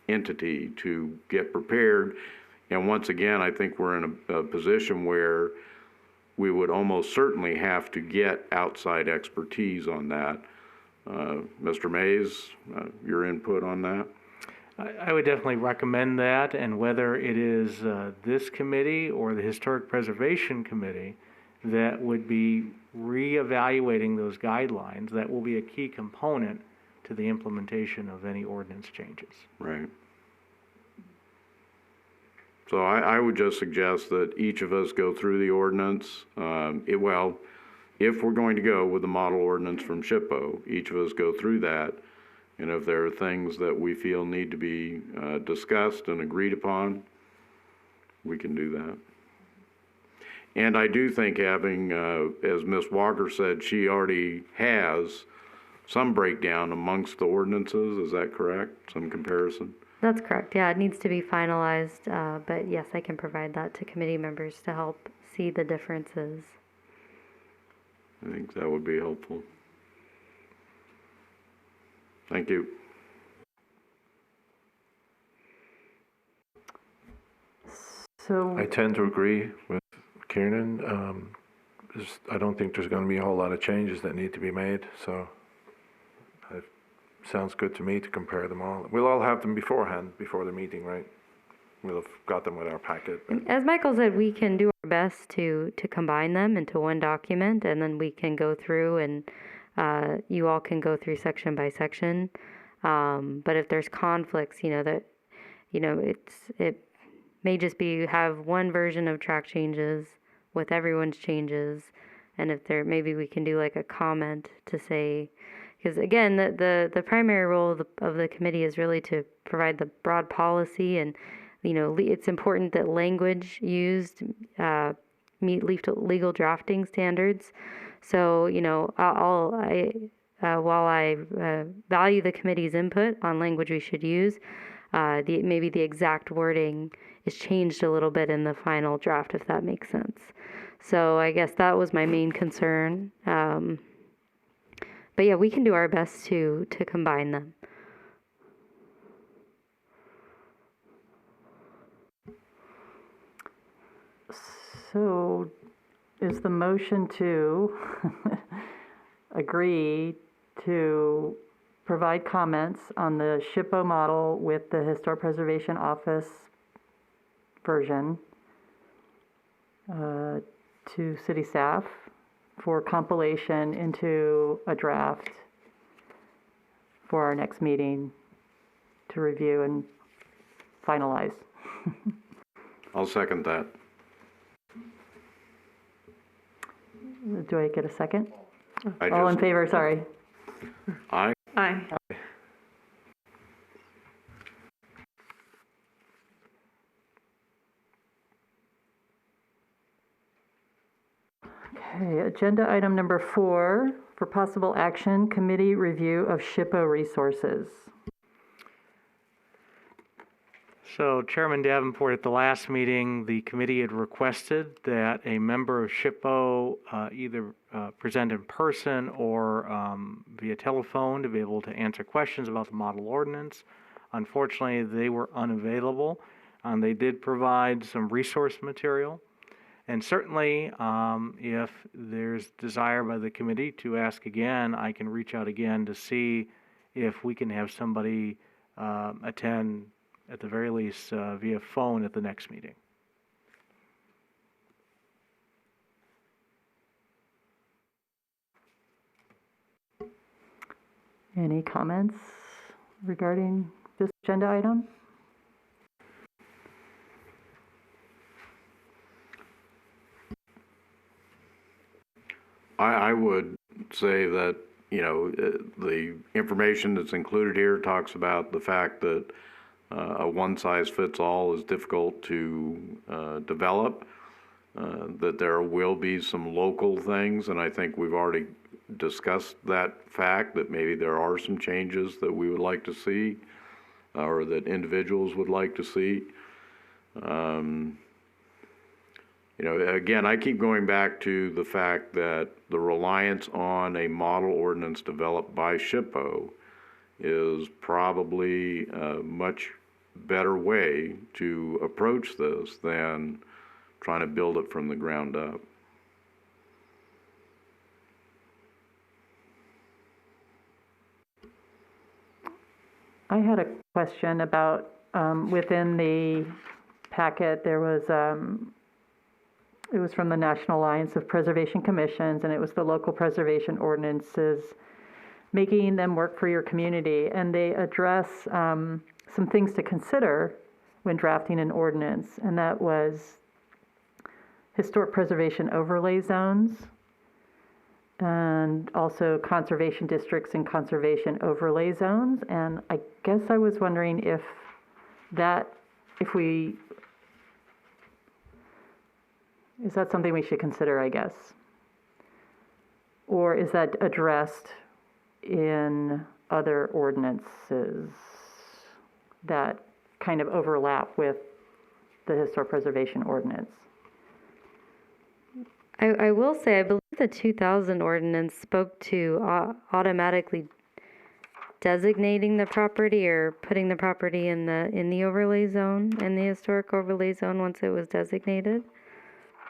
entity to get prepared. And once again, I think we're in a position where we would almost certainly have to get outside expertise on that. Mr. Mays, your input on that? I would definitely recommend that, and whether it is this committee or the Historic Preservation Committee that would be reevaluating those guidelines, that will be a key component to the implementation of any ordinance changes. Right. So I would just suggest that each of us go through the ordinance. If we're going to go with the model ordinance from SHPO, each of us go through that. And if there are things that we feel need to be discussed and agreed upon, we can do that. And I do think having, as Ms. Walker said, she already has some breakdown amongst the ordinances, is that correct? Some comparison? That's correct. Yeah, it needs to be finalized, but yes, I can provide that to committee members to help see the differences. I think that would be helpful. Thank you. So, I tend to agree with Kieran. I don't think there's going to be a whole lot of changes that need to be made, so it sounds good to me to compare them all. We'll all have them beforehand, before the meeting, right? We'll have got them with our packet. But As Michael said, we can do our best to combine them into one document, and then we can go through and you all can go through section by section. But if there's conflicts, it may just be have one version of track changes with everyone's changes, and if there, maybe we can do like a comment to say, because again, the primary role of the committee is really to provide the broad policy, and it's important that language used meet legal drafting standards. So while I value the committee's input on language we should use, maybe the exact wording is changed a little bit in the final draft, if that makes sense. So I guess that was my main concern. But yeah, we can do our best to combine them. so is the motion to agree to provide comments on the SHPO model with the Historic Preservation Office version to city staff for compilation into a draft for our next meeting to review and finalize? I'll second that. Do I get a second? I All in just- favor, sorry. Aye. Aye. Okay, agenda item number 4, for possible action, committee review of SHPO resources. So Chairman Davenport, at the last meeting, the committee had requested that a member of SHPO either present in person or via telephone to be able to answer questions about the model ordinance. Unfortunately, they were unavailable. They did provide some resource material. And certainly, if there's desire by the committee to ask again, I can reach out again to see if we can have somebody attend, at the very least, via phone at the next meeting. Any comments regarding this agenda item? I would say that, the information that's included here talks about the fact that a one-size-fits-all is difficult to develop, that there will be some local things, and I think we've already discussed that fact, that maybe there are some changes that we would like to see, or that individuals would like to see. Again, I keep going back to the fact that the reliance on a model ordinance developed by SHPO is probably a much better way to approach this than trying to build it from the ground up. I had a question about, within the packet, there was, it was from the National Alliance of Preservation Commissions, and it was the local preservation ordinances, making them work for your community. And they address some things to consider when drafting an ordinance, and that was historic preservation overlay zones, and also conservation districts and conservation overlay zones. And I guess I was wondering if is that something we should consider, I guess? Or is that addressed in other ordinances that kind of overlap with the historic preservation ordinance? I will say, I believe the 2000 ordinance spoke to automatically designating the property or putting the property in the overlay zone, in the historic overlay zone once it was designated.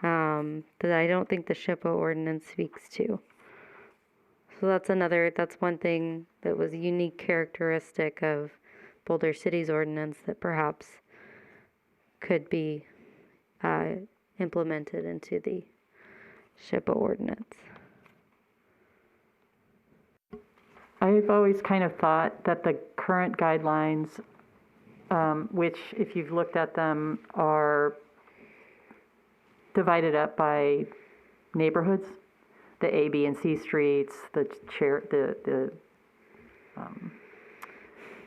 That I don't think the SHPO ordinance speaks to. So that's one thing that was a unique characteristic of Boulder City's ordinance that perhaps could be implemented into the SHPO ordinance. I've always kind of thought that the current guidelines, which if you've looked at them, are divided up by neighborhoods, the A, B, and C streets, the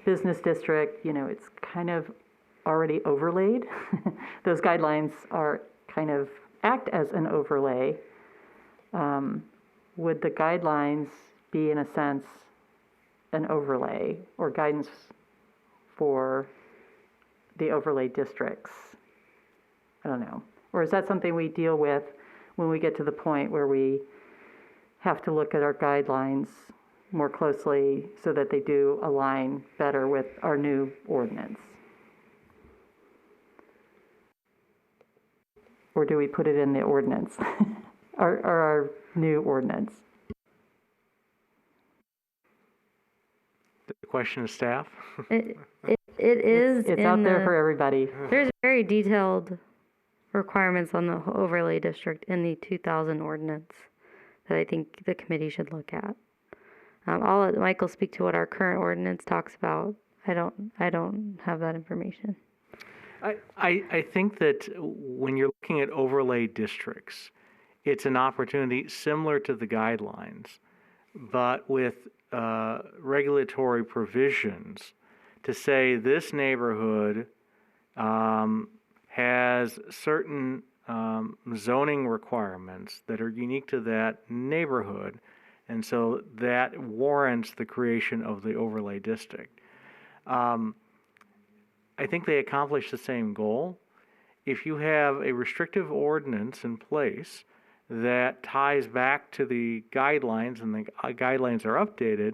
business district, it's kind of already overlaid. Those guidelines are kind of act as an overlay. Would the guidelines be, in a sense, an overlay or guidance for the overlay districts? I don't know. Or is that something we deal with when we get to the point where we have to look at our guidelines more closely so that they do align better with our new ordinance? Or do we put it in the ordinance, or our new ordinance? The question of staff? It is. It's out there for everybody. There's very detailed requirements on the overlay district in the 2000 ordinance that I think the committee should look at. I'll let Michael speak to what our current ordinance talks about. I don't have that information. I think that when you're looking at overlay districts, it's an opportunity similar to the guidelines, but with regulatory provisions to say this neighborhood has certain zoning requirements that are unique to that neighborhood, and so that warrants the creation of the overlay district. I think they accomplish the same goal. If you have a restrictive ordinance in place that ties back to the guidelines and the guidelines are updated,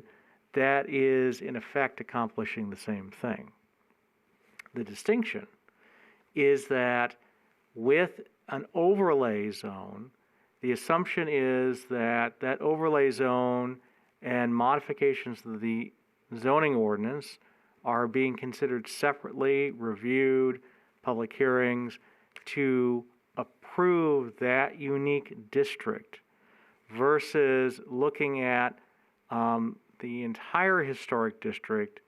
that is in effect accomplishing the same thing. The distinction is that with an overlay zone, the assumption is that that overlay zone and modifications to the zoning ordinance are being considered separately, reviewed, public hearings, to approve that unique district versus looking at the entire historic district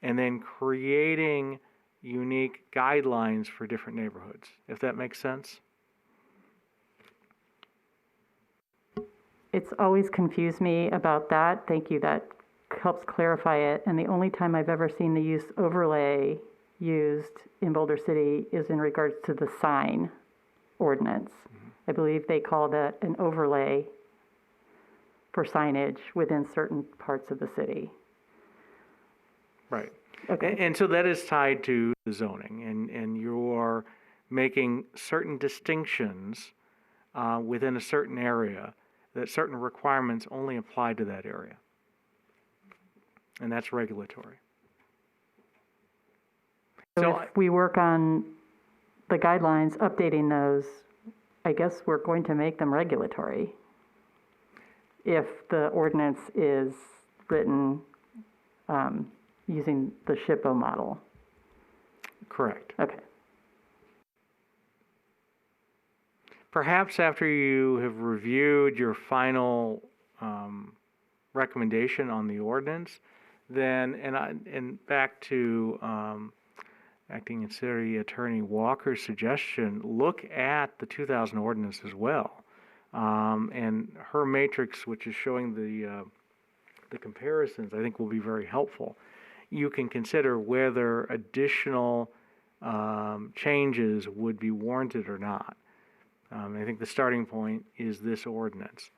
and then creating unique guidelines for different neighborhoods, if that makes sense. It's always confused me about that. Thank you. That helps clarify it. And the only time I've ever seen the use overlay used in Boulder City is in regards to the sign ordinance. I believe they call that an overlay for signage within certain parts of the city. Right. Okay. And so that is tied to the zoning, and you're making certain distinctions within a certain area, that certain requirements only apply to that area. And that's regulatory. So if we work on the guidelines, updating those, I guess we're going to make them regulatory if the ordinance is written using the SHPO model. Correct. Okay. Perhaps after you have reviewed your final recommendation on the ordinance, then, and back to Acting City Attorney Walker's suggestion, look at the 2000 ordinance as well. And her matrix, which is showing the comparisons, I think will be very helpful. You can consider whether additional changes would be warranted or not. I think the starting point is this ordinance.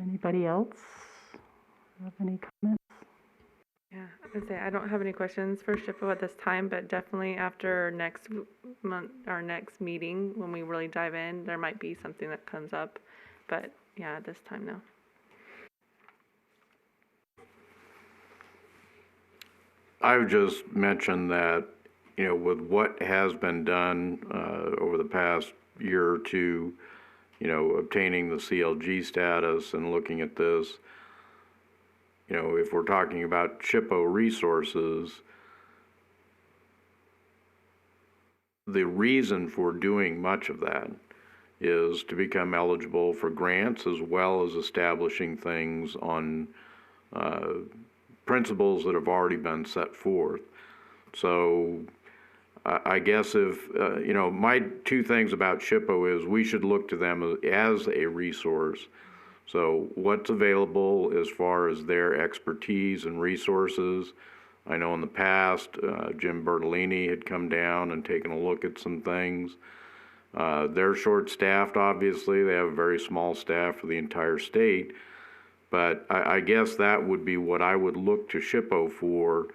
Anybody else have any comments? Yeah, I would say I don't have any questions for SHPO at this time, but definitely after next month, our next meeting, when we really dive in, there might be something that comes up. But yeah, at this time, no. I would just mention that, with what has been done over the past year or two, obtaining the CLG status and looking at this, if we're talking about SHPO resources, the reason for doing much of that is to become eligible for grants, as well as establishing things on principles that have already been set forth. So I guess if, my two things about SHPO is we should look to them as a resource. So what's available as far as their expertise and resources. I know in the past, Jim Bertolini had come down and taken a look at some things. They're short-staffed, obviously. They have a very small staff for the entire state. But I guess that would be what I would look to SHPO for,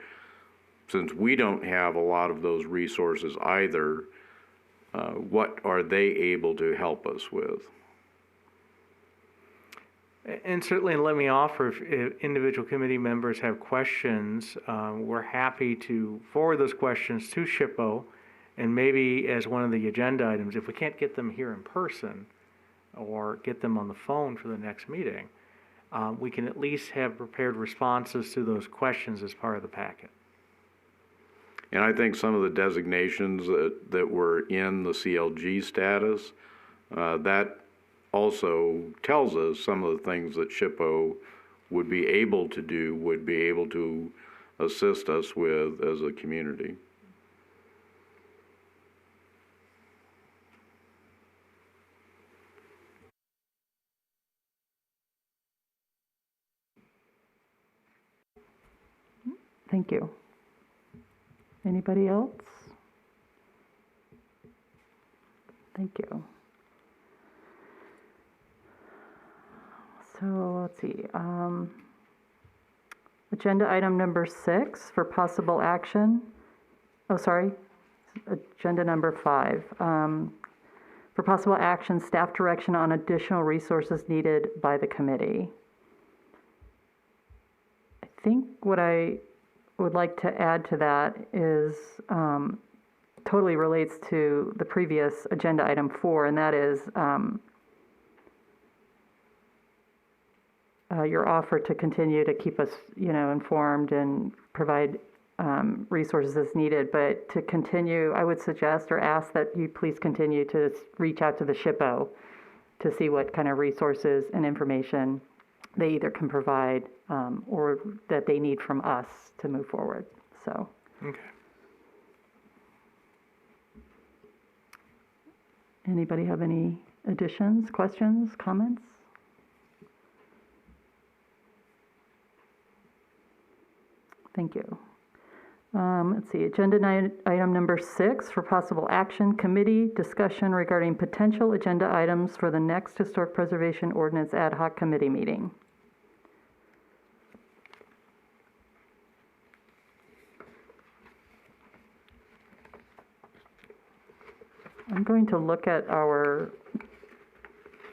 since we don't have a lot of those resources either. What are they able to help us with? And certainly, let me offer, if individual committee members have questions, we're happy to forward those questions to SHPO, and maybe as one of the agenda items, if we can't get them here in person or get them on the phone for the next meeting, we can at least have prepared responses to those questions as part of the packet. And I think some of the designations that were in the CLG status, that also tells us some of the things that SHPO would be able to do, would be able to assist us with as a community. Thank you. Anybody else? Thank you. So let's see. Agenda item number 6 for possible action. Oh, sorry. Agenda number 5. For possible action, staff direction on additional resources needed by the committee. I think what I would like to add to that is totally relates to the previous agenda item 4, and that is your offer to continue to keep us, informed and provide resources as needed. But to continue, I would suggest or ask that you please continue to reach out to the SHPO to see what kind of resources and information they either can provide or that they need from us to move forward. So. Okay. Anybody have any additions, questions, comments? Thank you. Let's see, agenda item number 6 for possible action, committee discussion regarding potential agenda items for the next Historic Preservation Ordinance Ad Hoc Committee meeting. I'm going to look at our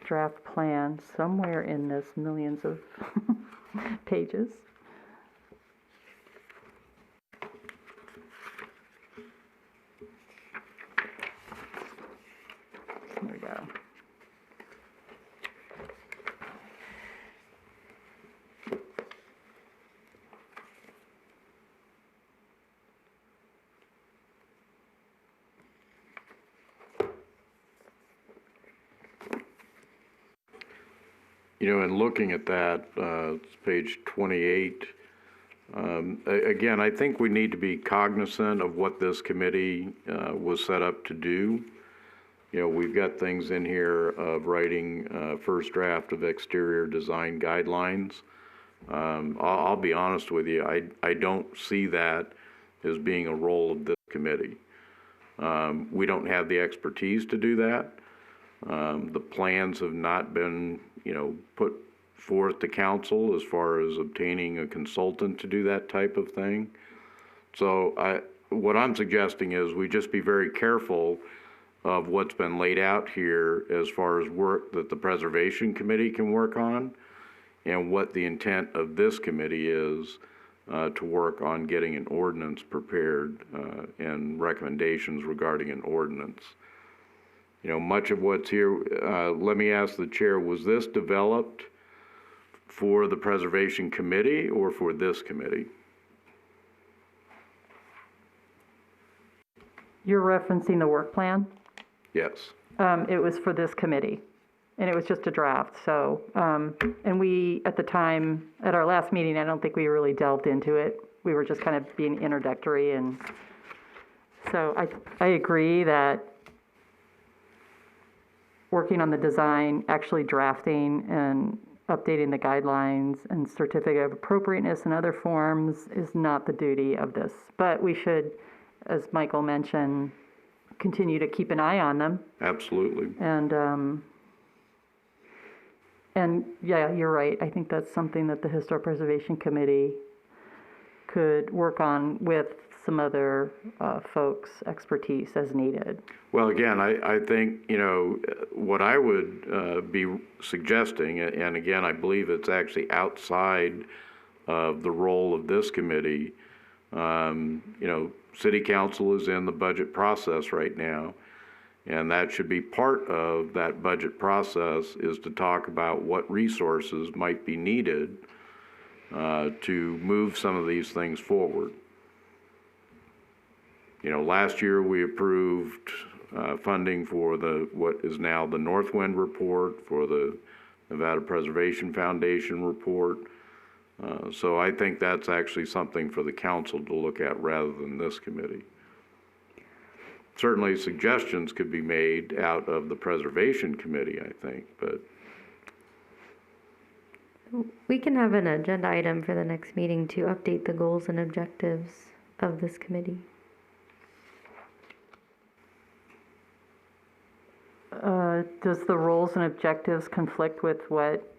draft plan somewhere in this millions of pages. Here we go. In looking at that, it's page 28. Again, I think we need to be cognizant of what this committee was set up to do. We've got things in here of writing first draft of exterior design guidelines. I'll be honest with you, I don't see that as being a role of this committee. We don't have the expertise to do that. The plans have not been, put forth to council as far as obtaining a consultant to do that type of thing. So what I'm suggesting is we just be very careful of what's been laid out here as far as work that the Preservation Committee can work on, and what the intent of this committee is to work on getting an ordinance prepared and recommendations regarding an ordinance. You know, much of what's here, let me ask the chair, was this developed for the Preservation Committee or for this committee? You're referencing the work plan? Yes. It was for this committee, and it was just a draft, so, and we, at the time, at our last meeting, I don't think we really delved into it. We were just kind of being introductory, and so I agree that working on the design, actually drafting and updating the guidelines and certificate of appropriateness and other forms is not the duty of this. But we should, as Michael mentioned, continue to keep an eye on them. Absolutely. And yeah, you're right. I think that's something that the Historic Preservation Committee could work on with some other folks' expertise as needed. Well, again, I think, you know, what I would be suggesting, and again, I believe it's actually outside of the role of this committee. You know, City Council is in the budget process right now, and that should be part of that budget process, is to talk about what resources might be needed to move some of these things forward. You know, last year we approved funding for what is now the Northwind report, for the Nevada Preservation Foundation report. So I think that's actually something for the council to look at rather than this committee. Certainly suggestions could be made out of the Preservation Committee, I think, but. We can have an agenda item for the next meeting to update the goals and objectives of this committee. Does the roles and objectives conflict with what?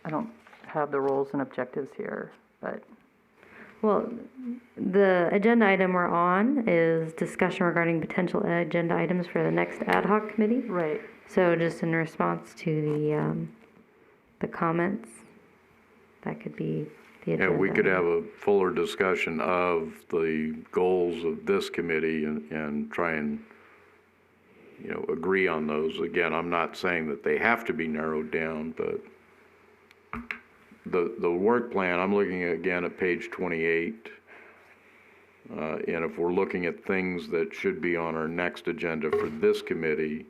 I don't have the roles and objectives here, but. Well, the agenda item we're on is discussion regarding potential agenda items for the next ad hoc committee. Right. So just in response to the comments, that could be the agenda. Yeah, we could have a fuller discussion of the goals of this committee and try and, you know, agree on those. Again, I'm not saying that they have to be narrowed down, but the work plan, I'm looking again at page 28. And if we're looking at things that should be on our next agenda for this committee,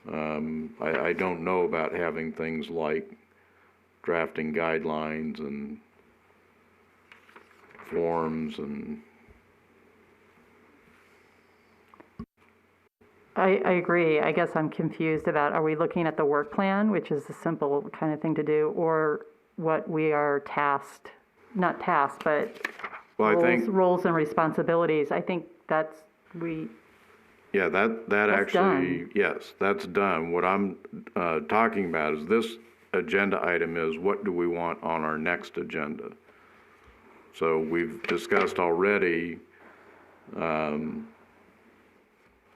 I don't know about having things like drafting guidelines and forms and. I agree. I guess I'm confused about, are we looking at the work plan, which is a simple kind of thing to do, or what we are tasked, not tasked, but Well, I think, roles and responsibilities? I think that's, yeah, that That's actually, done. yes, that's done. What I'm talking about is this agenda item is what do we want on our next agenda? So we've discussed already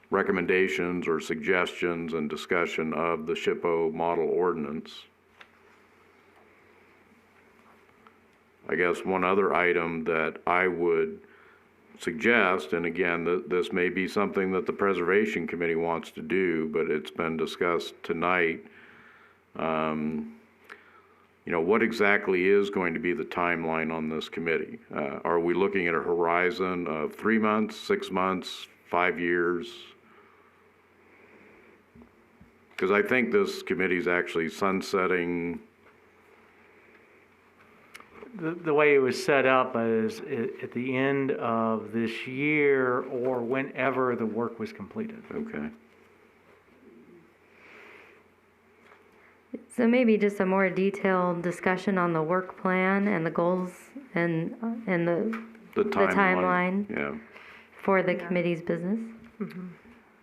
recommendations or suggestions and discussion of the SHPO model ordinance. I guess one other item that I would suggest, and again, this may be something that the Preservation Committee wants to do, but it's been discussed tonight. You know, what exactly is going to be the timeline on this committee? Are we looking at a horizon of 3 months, 6 months, 5 years? Because I think this committee is actually sunsetting. The way it was set up is at the end of this year or whenever the work was completed. Okay. So maybe just a more detailed discussion on the work plan and the goals and The timeline Yeah. for the committee's business.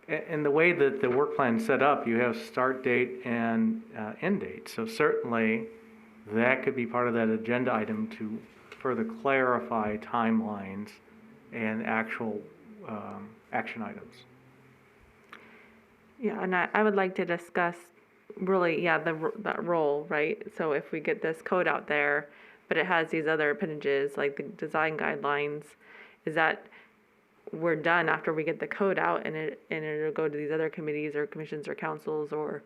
And the way that the work plan is set up, you have start date and end date. So certainly, that could be part of that agenda item to further clarify timelines and actual action items. Yeah, and I would like to discuss really, yeah, that role, right? So if we get this code out there, but it has these other appendages like the design guidelines, is that we're done after we get the code out and it'll go to these other committees or commissions or councils or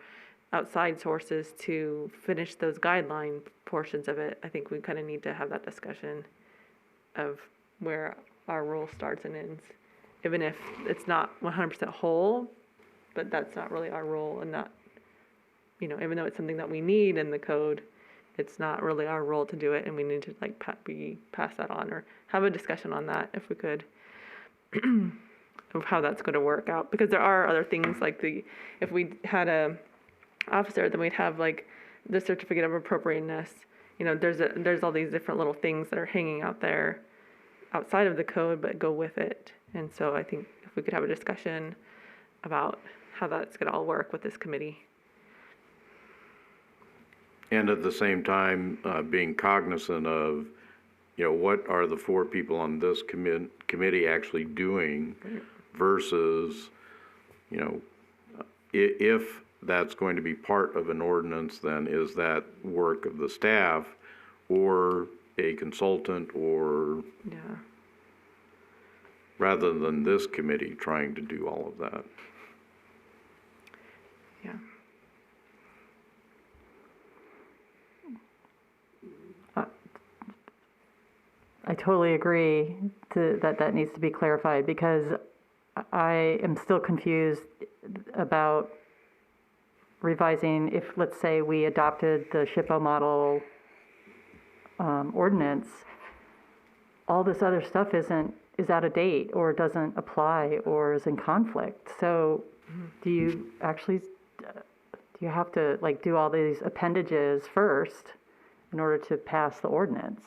outside sources to finish those guideline portions of it. I think we kind of need to have that discussion of where our role starts and ends, even if it's not 100% whole, but that's not really our role, and not, even though it's something that we need in the code, it's not really our role to do it, and we need to like pass that on or have a discussion on that if we could. Of how that's going to work out, because there are other things like if we had a officer, then we'd have like the certificate of appropriateness. There's all these different little things that are hanging out there outside of the code but go with it. And so I think if we could have a discussion about how that's going to all work with this committee. And at the same time, being cognizant of, what are the 4 people on this committee actually doing versus, if that's going to be part of an ordinance, then is that work of the staff or a consultant, or rather than this committee trying to do all of that. Yeah. I totally agree that needs to be clarified, because I am still confused about revising. If, let's say, we adopted the SHPO model ordinance, all this other stuff is out of date or doesn't apply or is in conflict. So do you have to like do all these appendages first in order to pass the ordinance?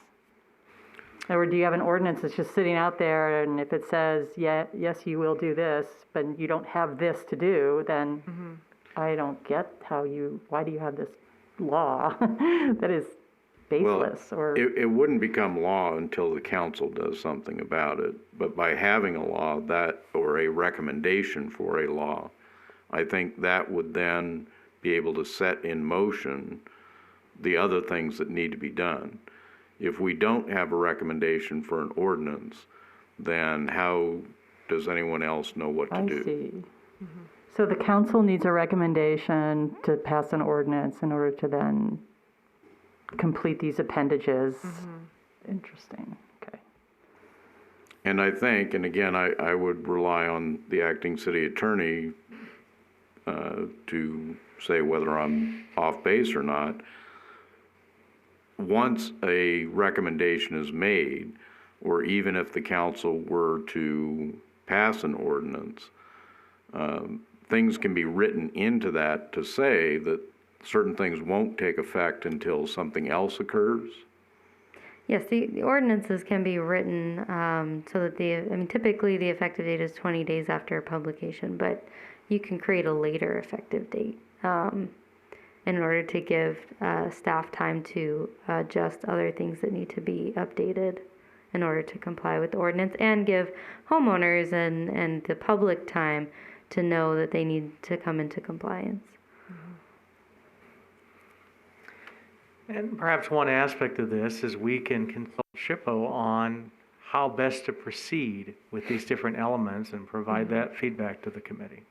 Or do you have an ordinance that's just sitting out there, and if it says, yes, you will do this, but you don't have this to do, then I don't get why do you have this law that is baseless? Well, it wouldn't become law until the council does something about it. But by having a law or a recommendation for a law, I think that would then be able to set in motion the other things that need to be done. If we don't have a recommendation for an ordinance, then how does anyone else know what to do? I see. So the council needs a recommendation to pass an ordinance in order to then complete these appendages. Interesting. Okay. And I think, and again, I would rely on the acting city attorney to say whether I'm off base or not. Once a recommendation is made, or even if the council were to pass an ordinance, things can be written into that to say that certain things won't take effect until something else occurs. Yes, the ordinances can be written so that typically the effective date is 20 days after publication, but you can create a later effective date in order to give staff time to adjust other things that need to be updated in order to comply with the ordinance, and give homeowners and the public time to know that they need to come into compliance. And perhaps one aspect of this is we can consult SHPO on how best to proceed with these different elements and provide that feedback to the committee.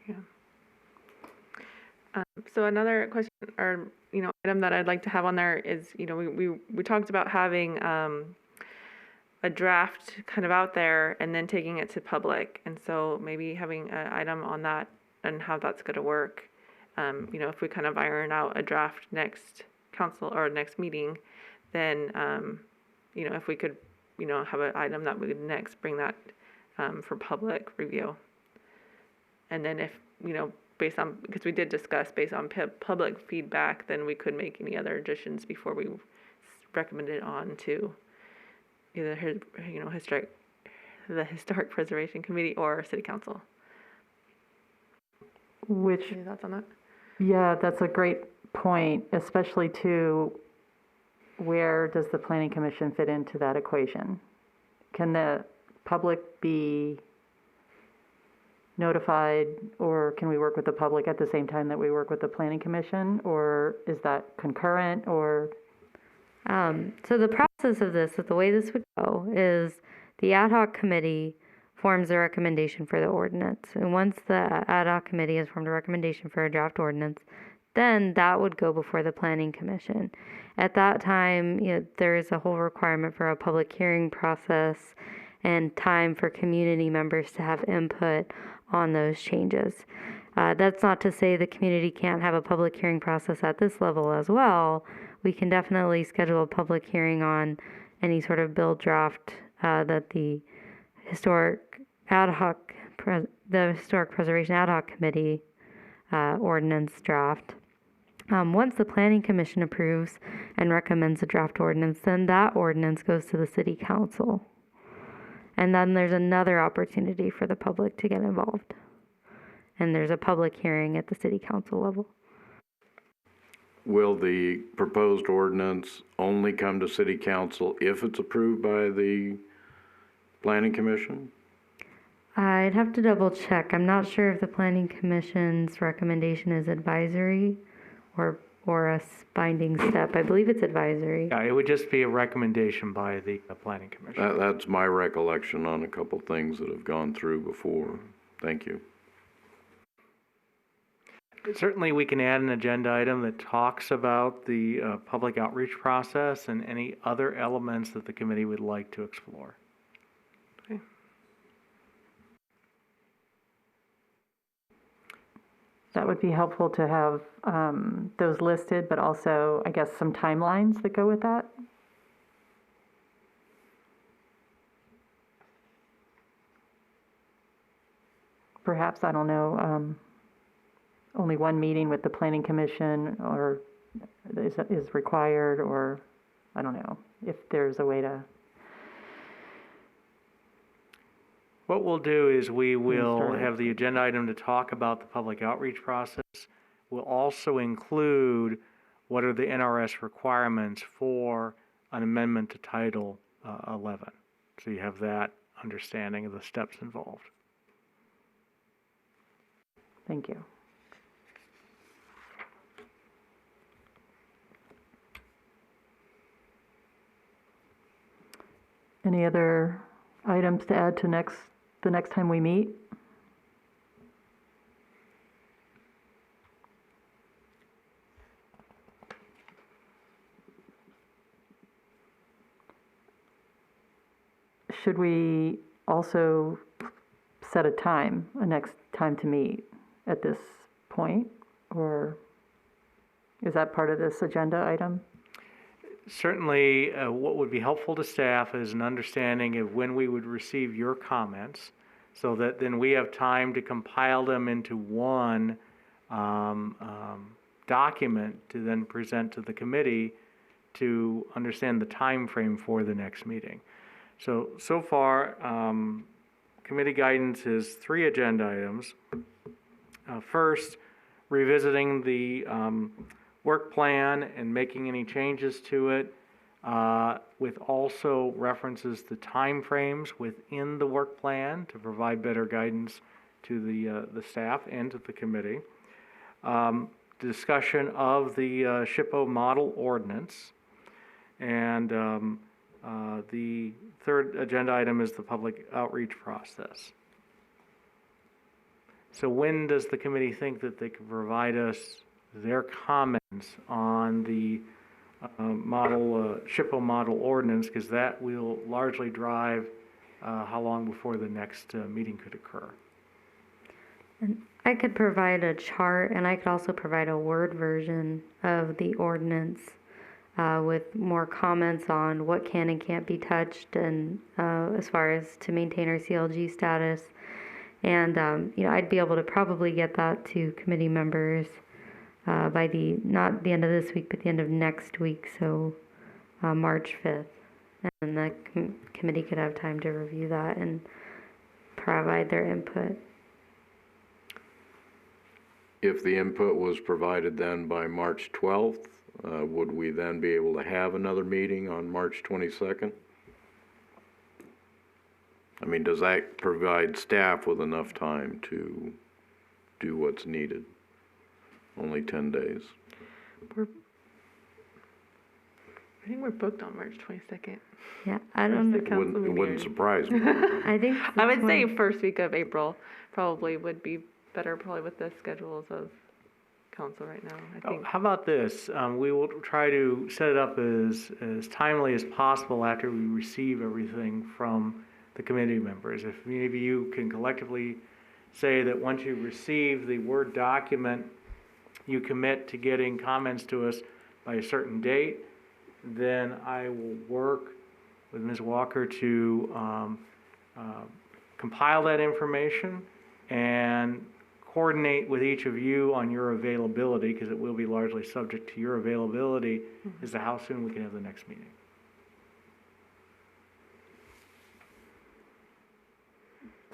Yeah. So another question or item that I'd like to have on there is we talked about having a draft kind of out there and then taking it to public, and so maybe having an item on that and how that's going to work. If we kind of iron out a draft next council or next meeting, then if we could have an item that we would next bring that for public review, and then if based on, because we did discuss based on public feedback, then we could make any other additions before we recommend it on to either historic the Historic Preservation Committee or City Council. Which, Any thoughts on that? yeah, that's a great point, especially to where does the planning commission fit into that equation? Can the public be notified, or can we work with the public at the same time that we work with the planning commission, or is that concurrent, or? So the process of this, the way this would go, is the ad hoc committee forms a recommendation for the ordinance. And once the ad hoc committee has formed a recommendation for a draft ordinance, then that would go before the planning commission. At that time, there is a whole requirement for a public hearing process and time for community members to have input on those changes. That's not to say the community can't have a public hearing process at this level as well. We can definitely schedule a public hearing on any sort of bill draft that the Historic Preservation Ad Hoc Committee ordinance draft. Once the Planning Commission approves and recommends a draft ordinance, then that ordinance goes to the City Council. And then there's another opportunity for the public to get involved. And there's a public hearing at the City Council level. Will the proposed ordinance only come to City Council if it's approved by the Planning Commission? I'd have to double check. I'm not sure if the Planning Commission's recommendation is advisory or a binding step. I believe it's advisory. Yeah, it would just be a recommendation by the planning commission. That's my recollection on a couple things that have gone through before. Thank you. Certainly, we can add an agenda item that talks about the public outreach process and any other elements that the committee would like to explore. Okay. That would be helpful to have those listed, but also, I guess, some timelines that go with that. Perhaps, I don't know, only one meeting with the planning commission or is required, or I don't know, if there's a way to. What we'll do is we will started. have the agenda item to talk about the public outreach process. We'll also include what are the NRS requirements for an amendment to Title 11. So you have that understanding of the steps involved. Thank you. Any other items to add to the next time we meet? Should we also set a next time to meet at this point? Or is that part of this agenda item? Certainly, what would be helpful to staff is an understanding of when we would receive your comments, so that then we have time to compile them into one document to then present to the committee to understand the time frame for the next meeting. So far, committee guidance is 3 agenda items. First, revisiting the work plan and making any changes to it, with also references to timeframes within the work plan to provide better guidance to the staff and to the committee. Discussion of the SHPO model ordinance. And the third agenda item is the public outreach process. So when does the committee think that they could provide us their comments on the SHPO model ordinance, because that will largely drive how long before the next meeting could occur. And I could provide a chart, and I could also provide a Word version of the ordinance with more comments on what can and can't be touched, and as far as to maintain our CLG status. And I'd be able to probably get that to committee members by not the end of this week, but the end of next week, so March 5th. and the committee could have time to review that and provide their input. If the input was provided then by March 12th, would we then be able to have another meeting on March 22nd? I mean, does that provide staff with enough time to do what's needed? Only 10 days. I think we're booked on March 22nd. Yeah, I don't know. It wouldn't surprise me. I think I would say first week of April probably would be better, probably with the schedules of council right now, I think. How about this? We will try to set it up as timely as possible after we receive everything from the committee members. If maybe you can collectively say that once you receive the Word document, you commit to getting comments to us by a certain date, then I will work with Ms. Walker to compile that information and coordinate with each of you on your availability, because it will be largely subject to your availability, as to how soon we can have the next meeting.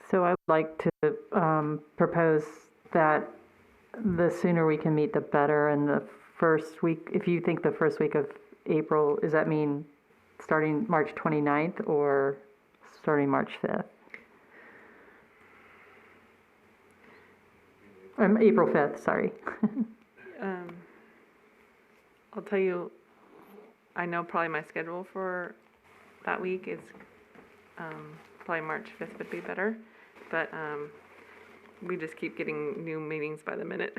So I would like to propose that the sooner we can meet, the better. And the first week, if you think the first week of April, does that mean starting March 29th or starting March 5th? April 5th, sorry. I'll tell you, I know probably my schedule for that week is probably March 5th would be better, but we just keep getting new meetings by the minute.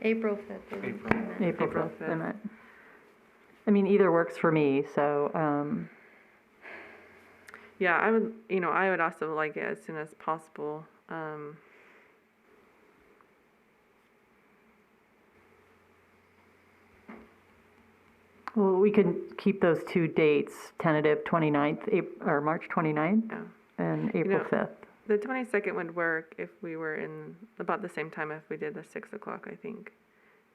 April 5th. April April 5th, I meant. I mean, either works for me, so, Yeah, I would also like it as soon as possible. well, we can keep those two dates, tentative 29th, or March 29th Yeah. and April know, 5th. The 22nd would work if we were in about the same time if we did the 6 o'clock, I think,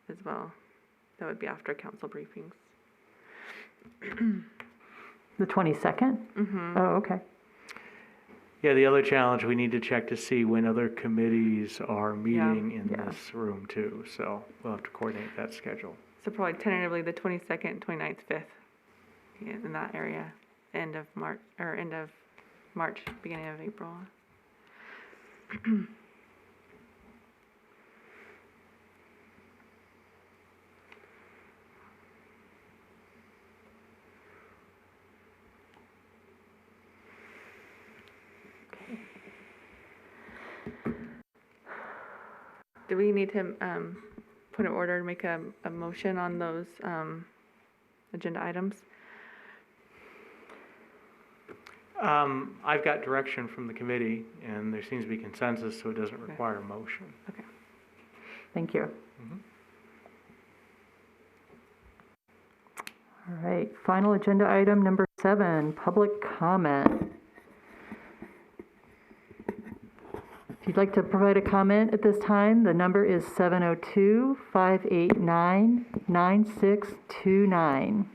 as well. That would be after council briefings. The 22nd? Mm-hmm. Oh, okay. Yeah, the other challenge, we need to check to see when other committees are meeting in Yeah. this room too, so we'll have to coordinate that schedule. So probably tentatively the 22nd, 29th, 5th, yeah, in that area, end of March, beginning of April. Do we need to put an order to make a motion on those agenda items? I've got direction from the committee, and there seems to be consensus, so it doesn't require a motion. Thank you. All right, final agenda item number 7, public comment. If you'd like to provide a comment at this time, the number is 702-589-9629.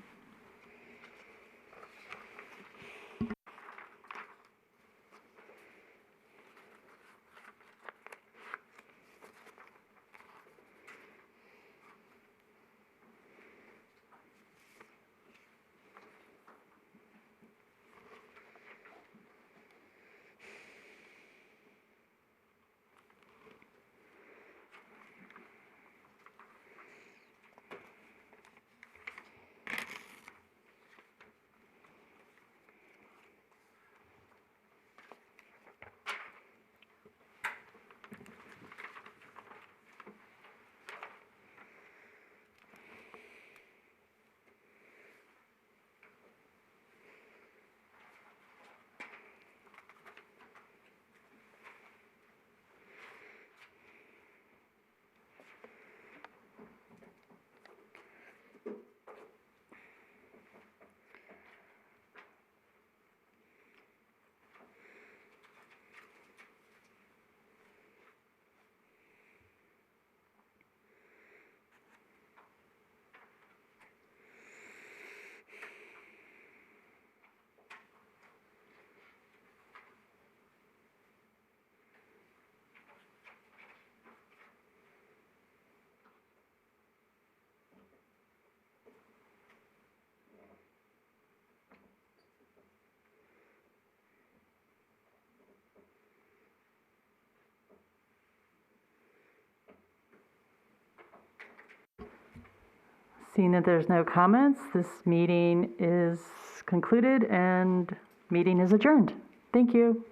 Seeing that there's no comments, this meeting is concluded and meeting is adjourned. Thank you.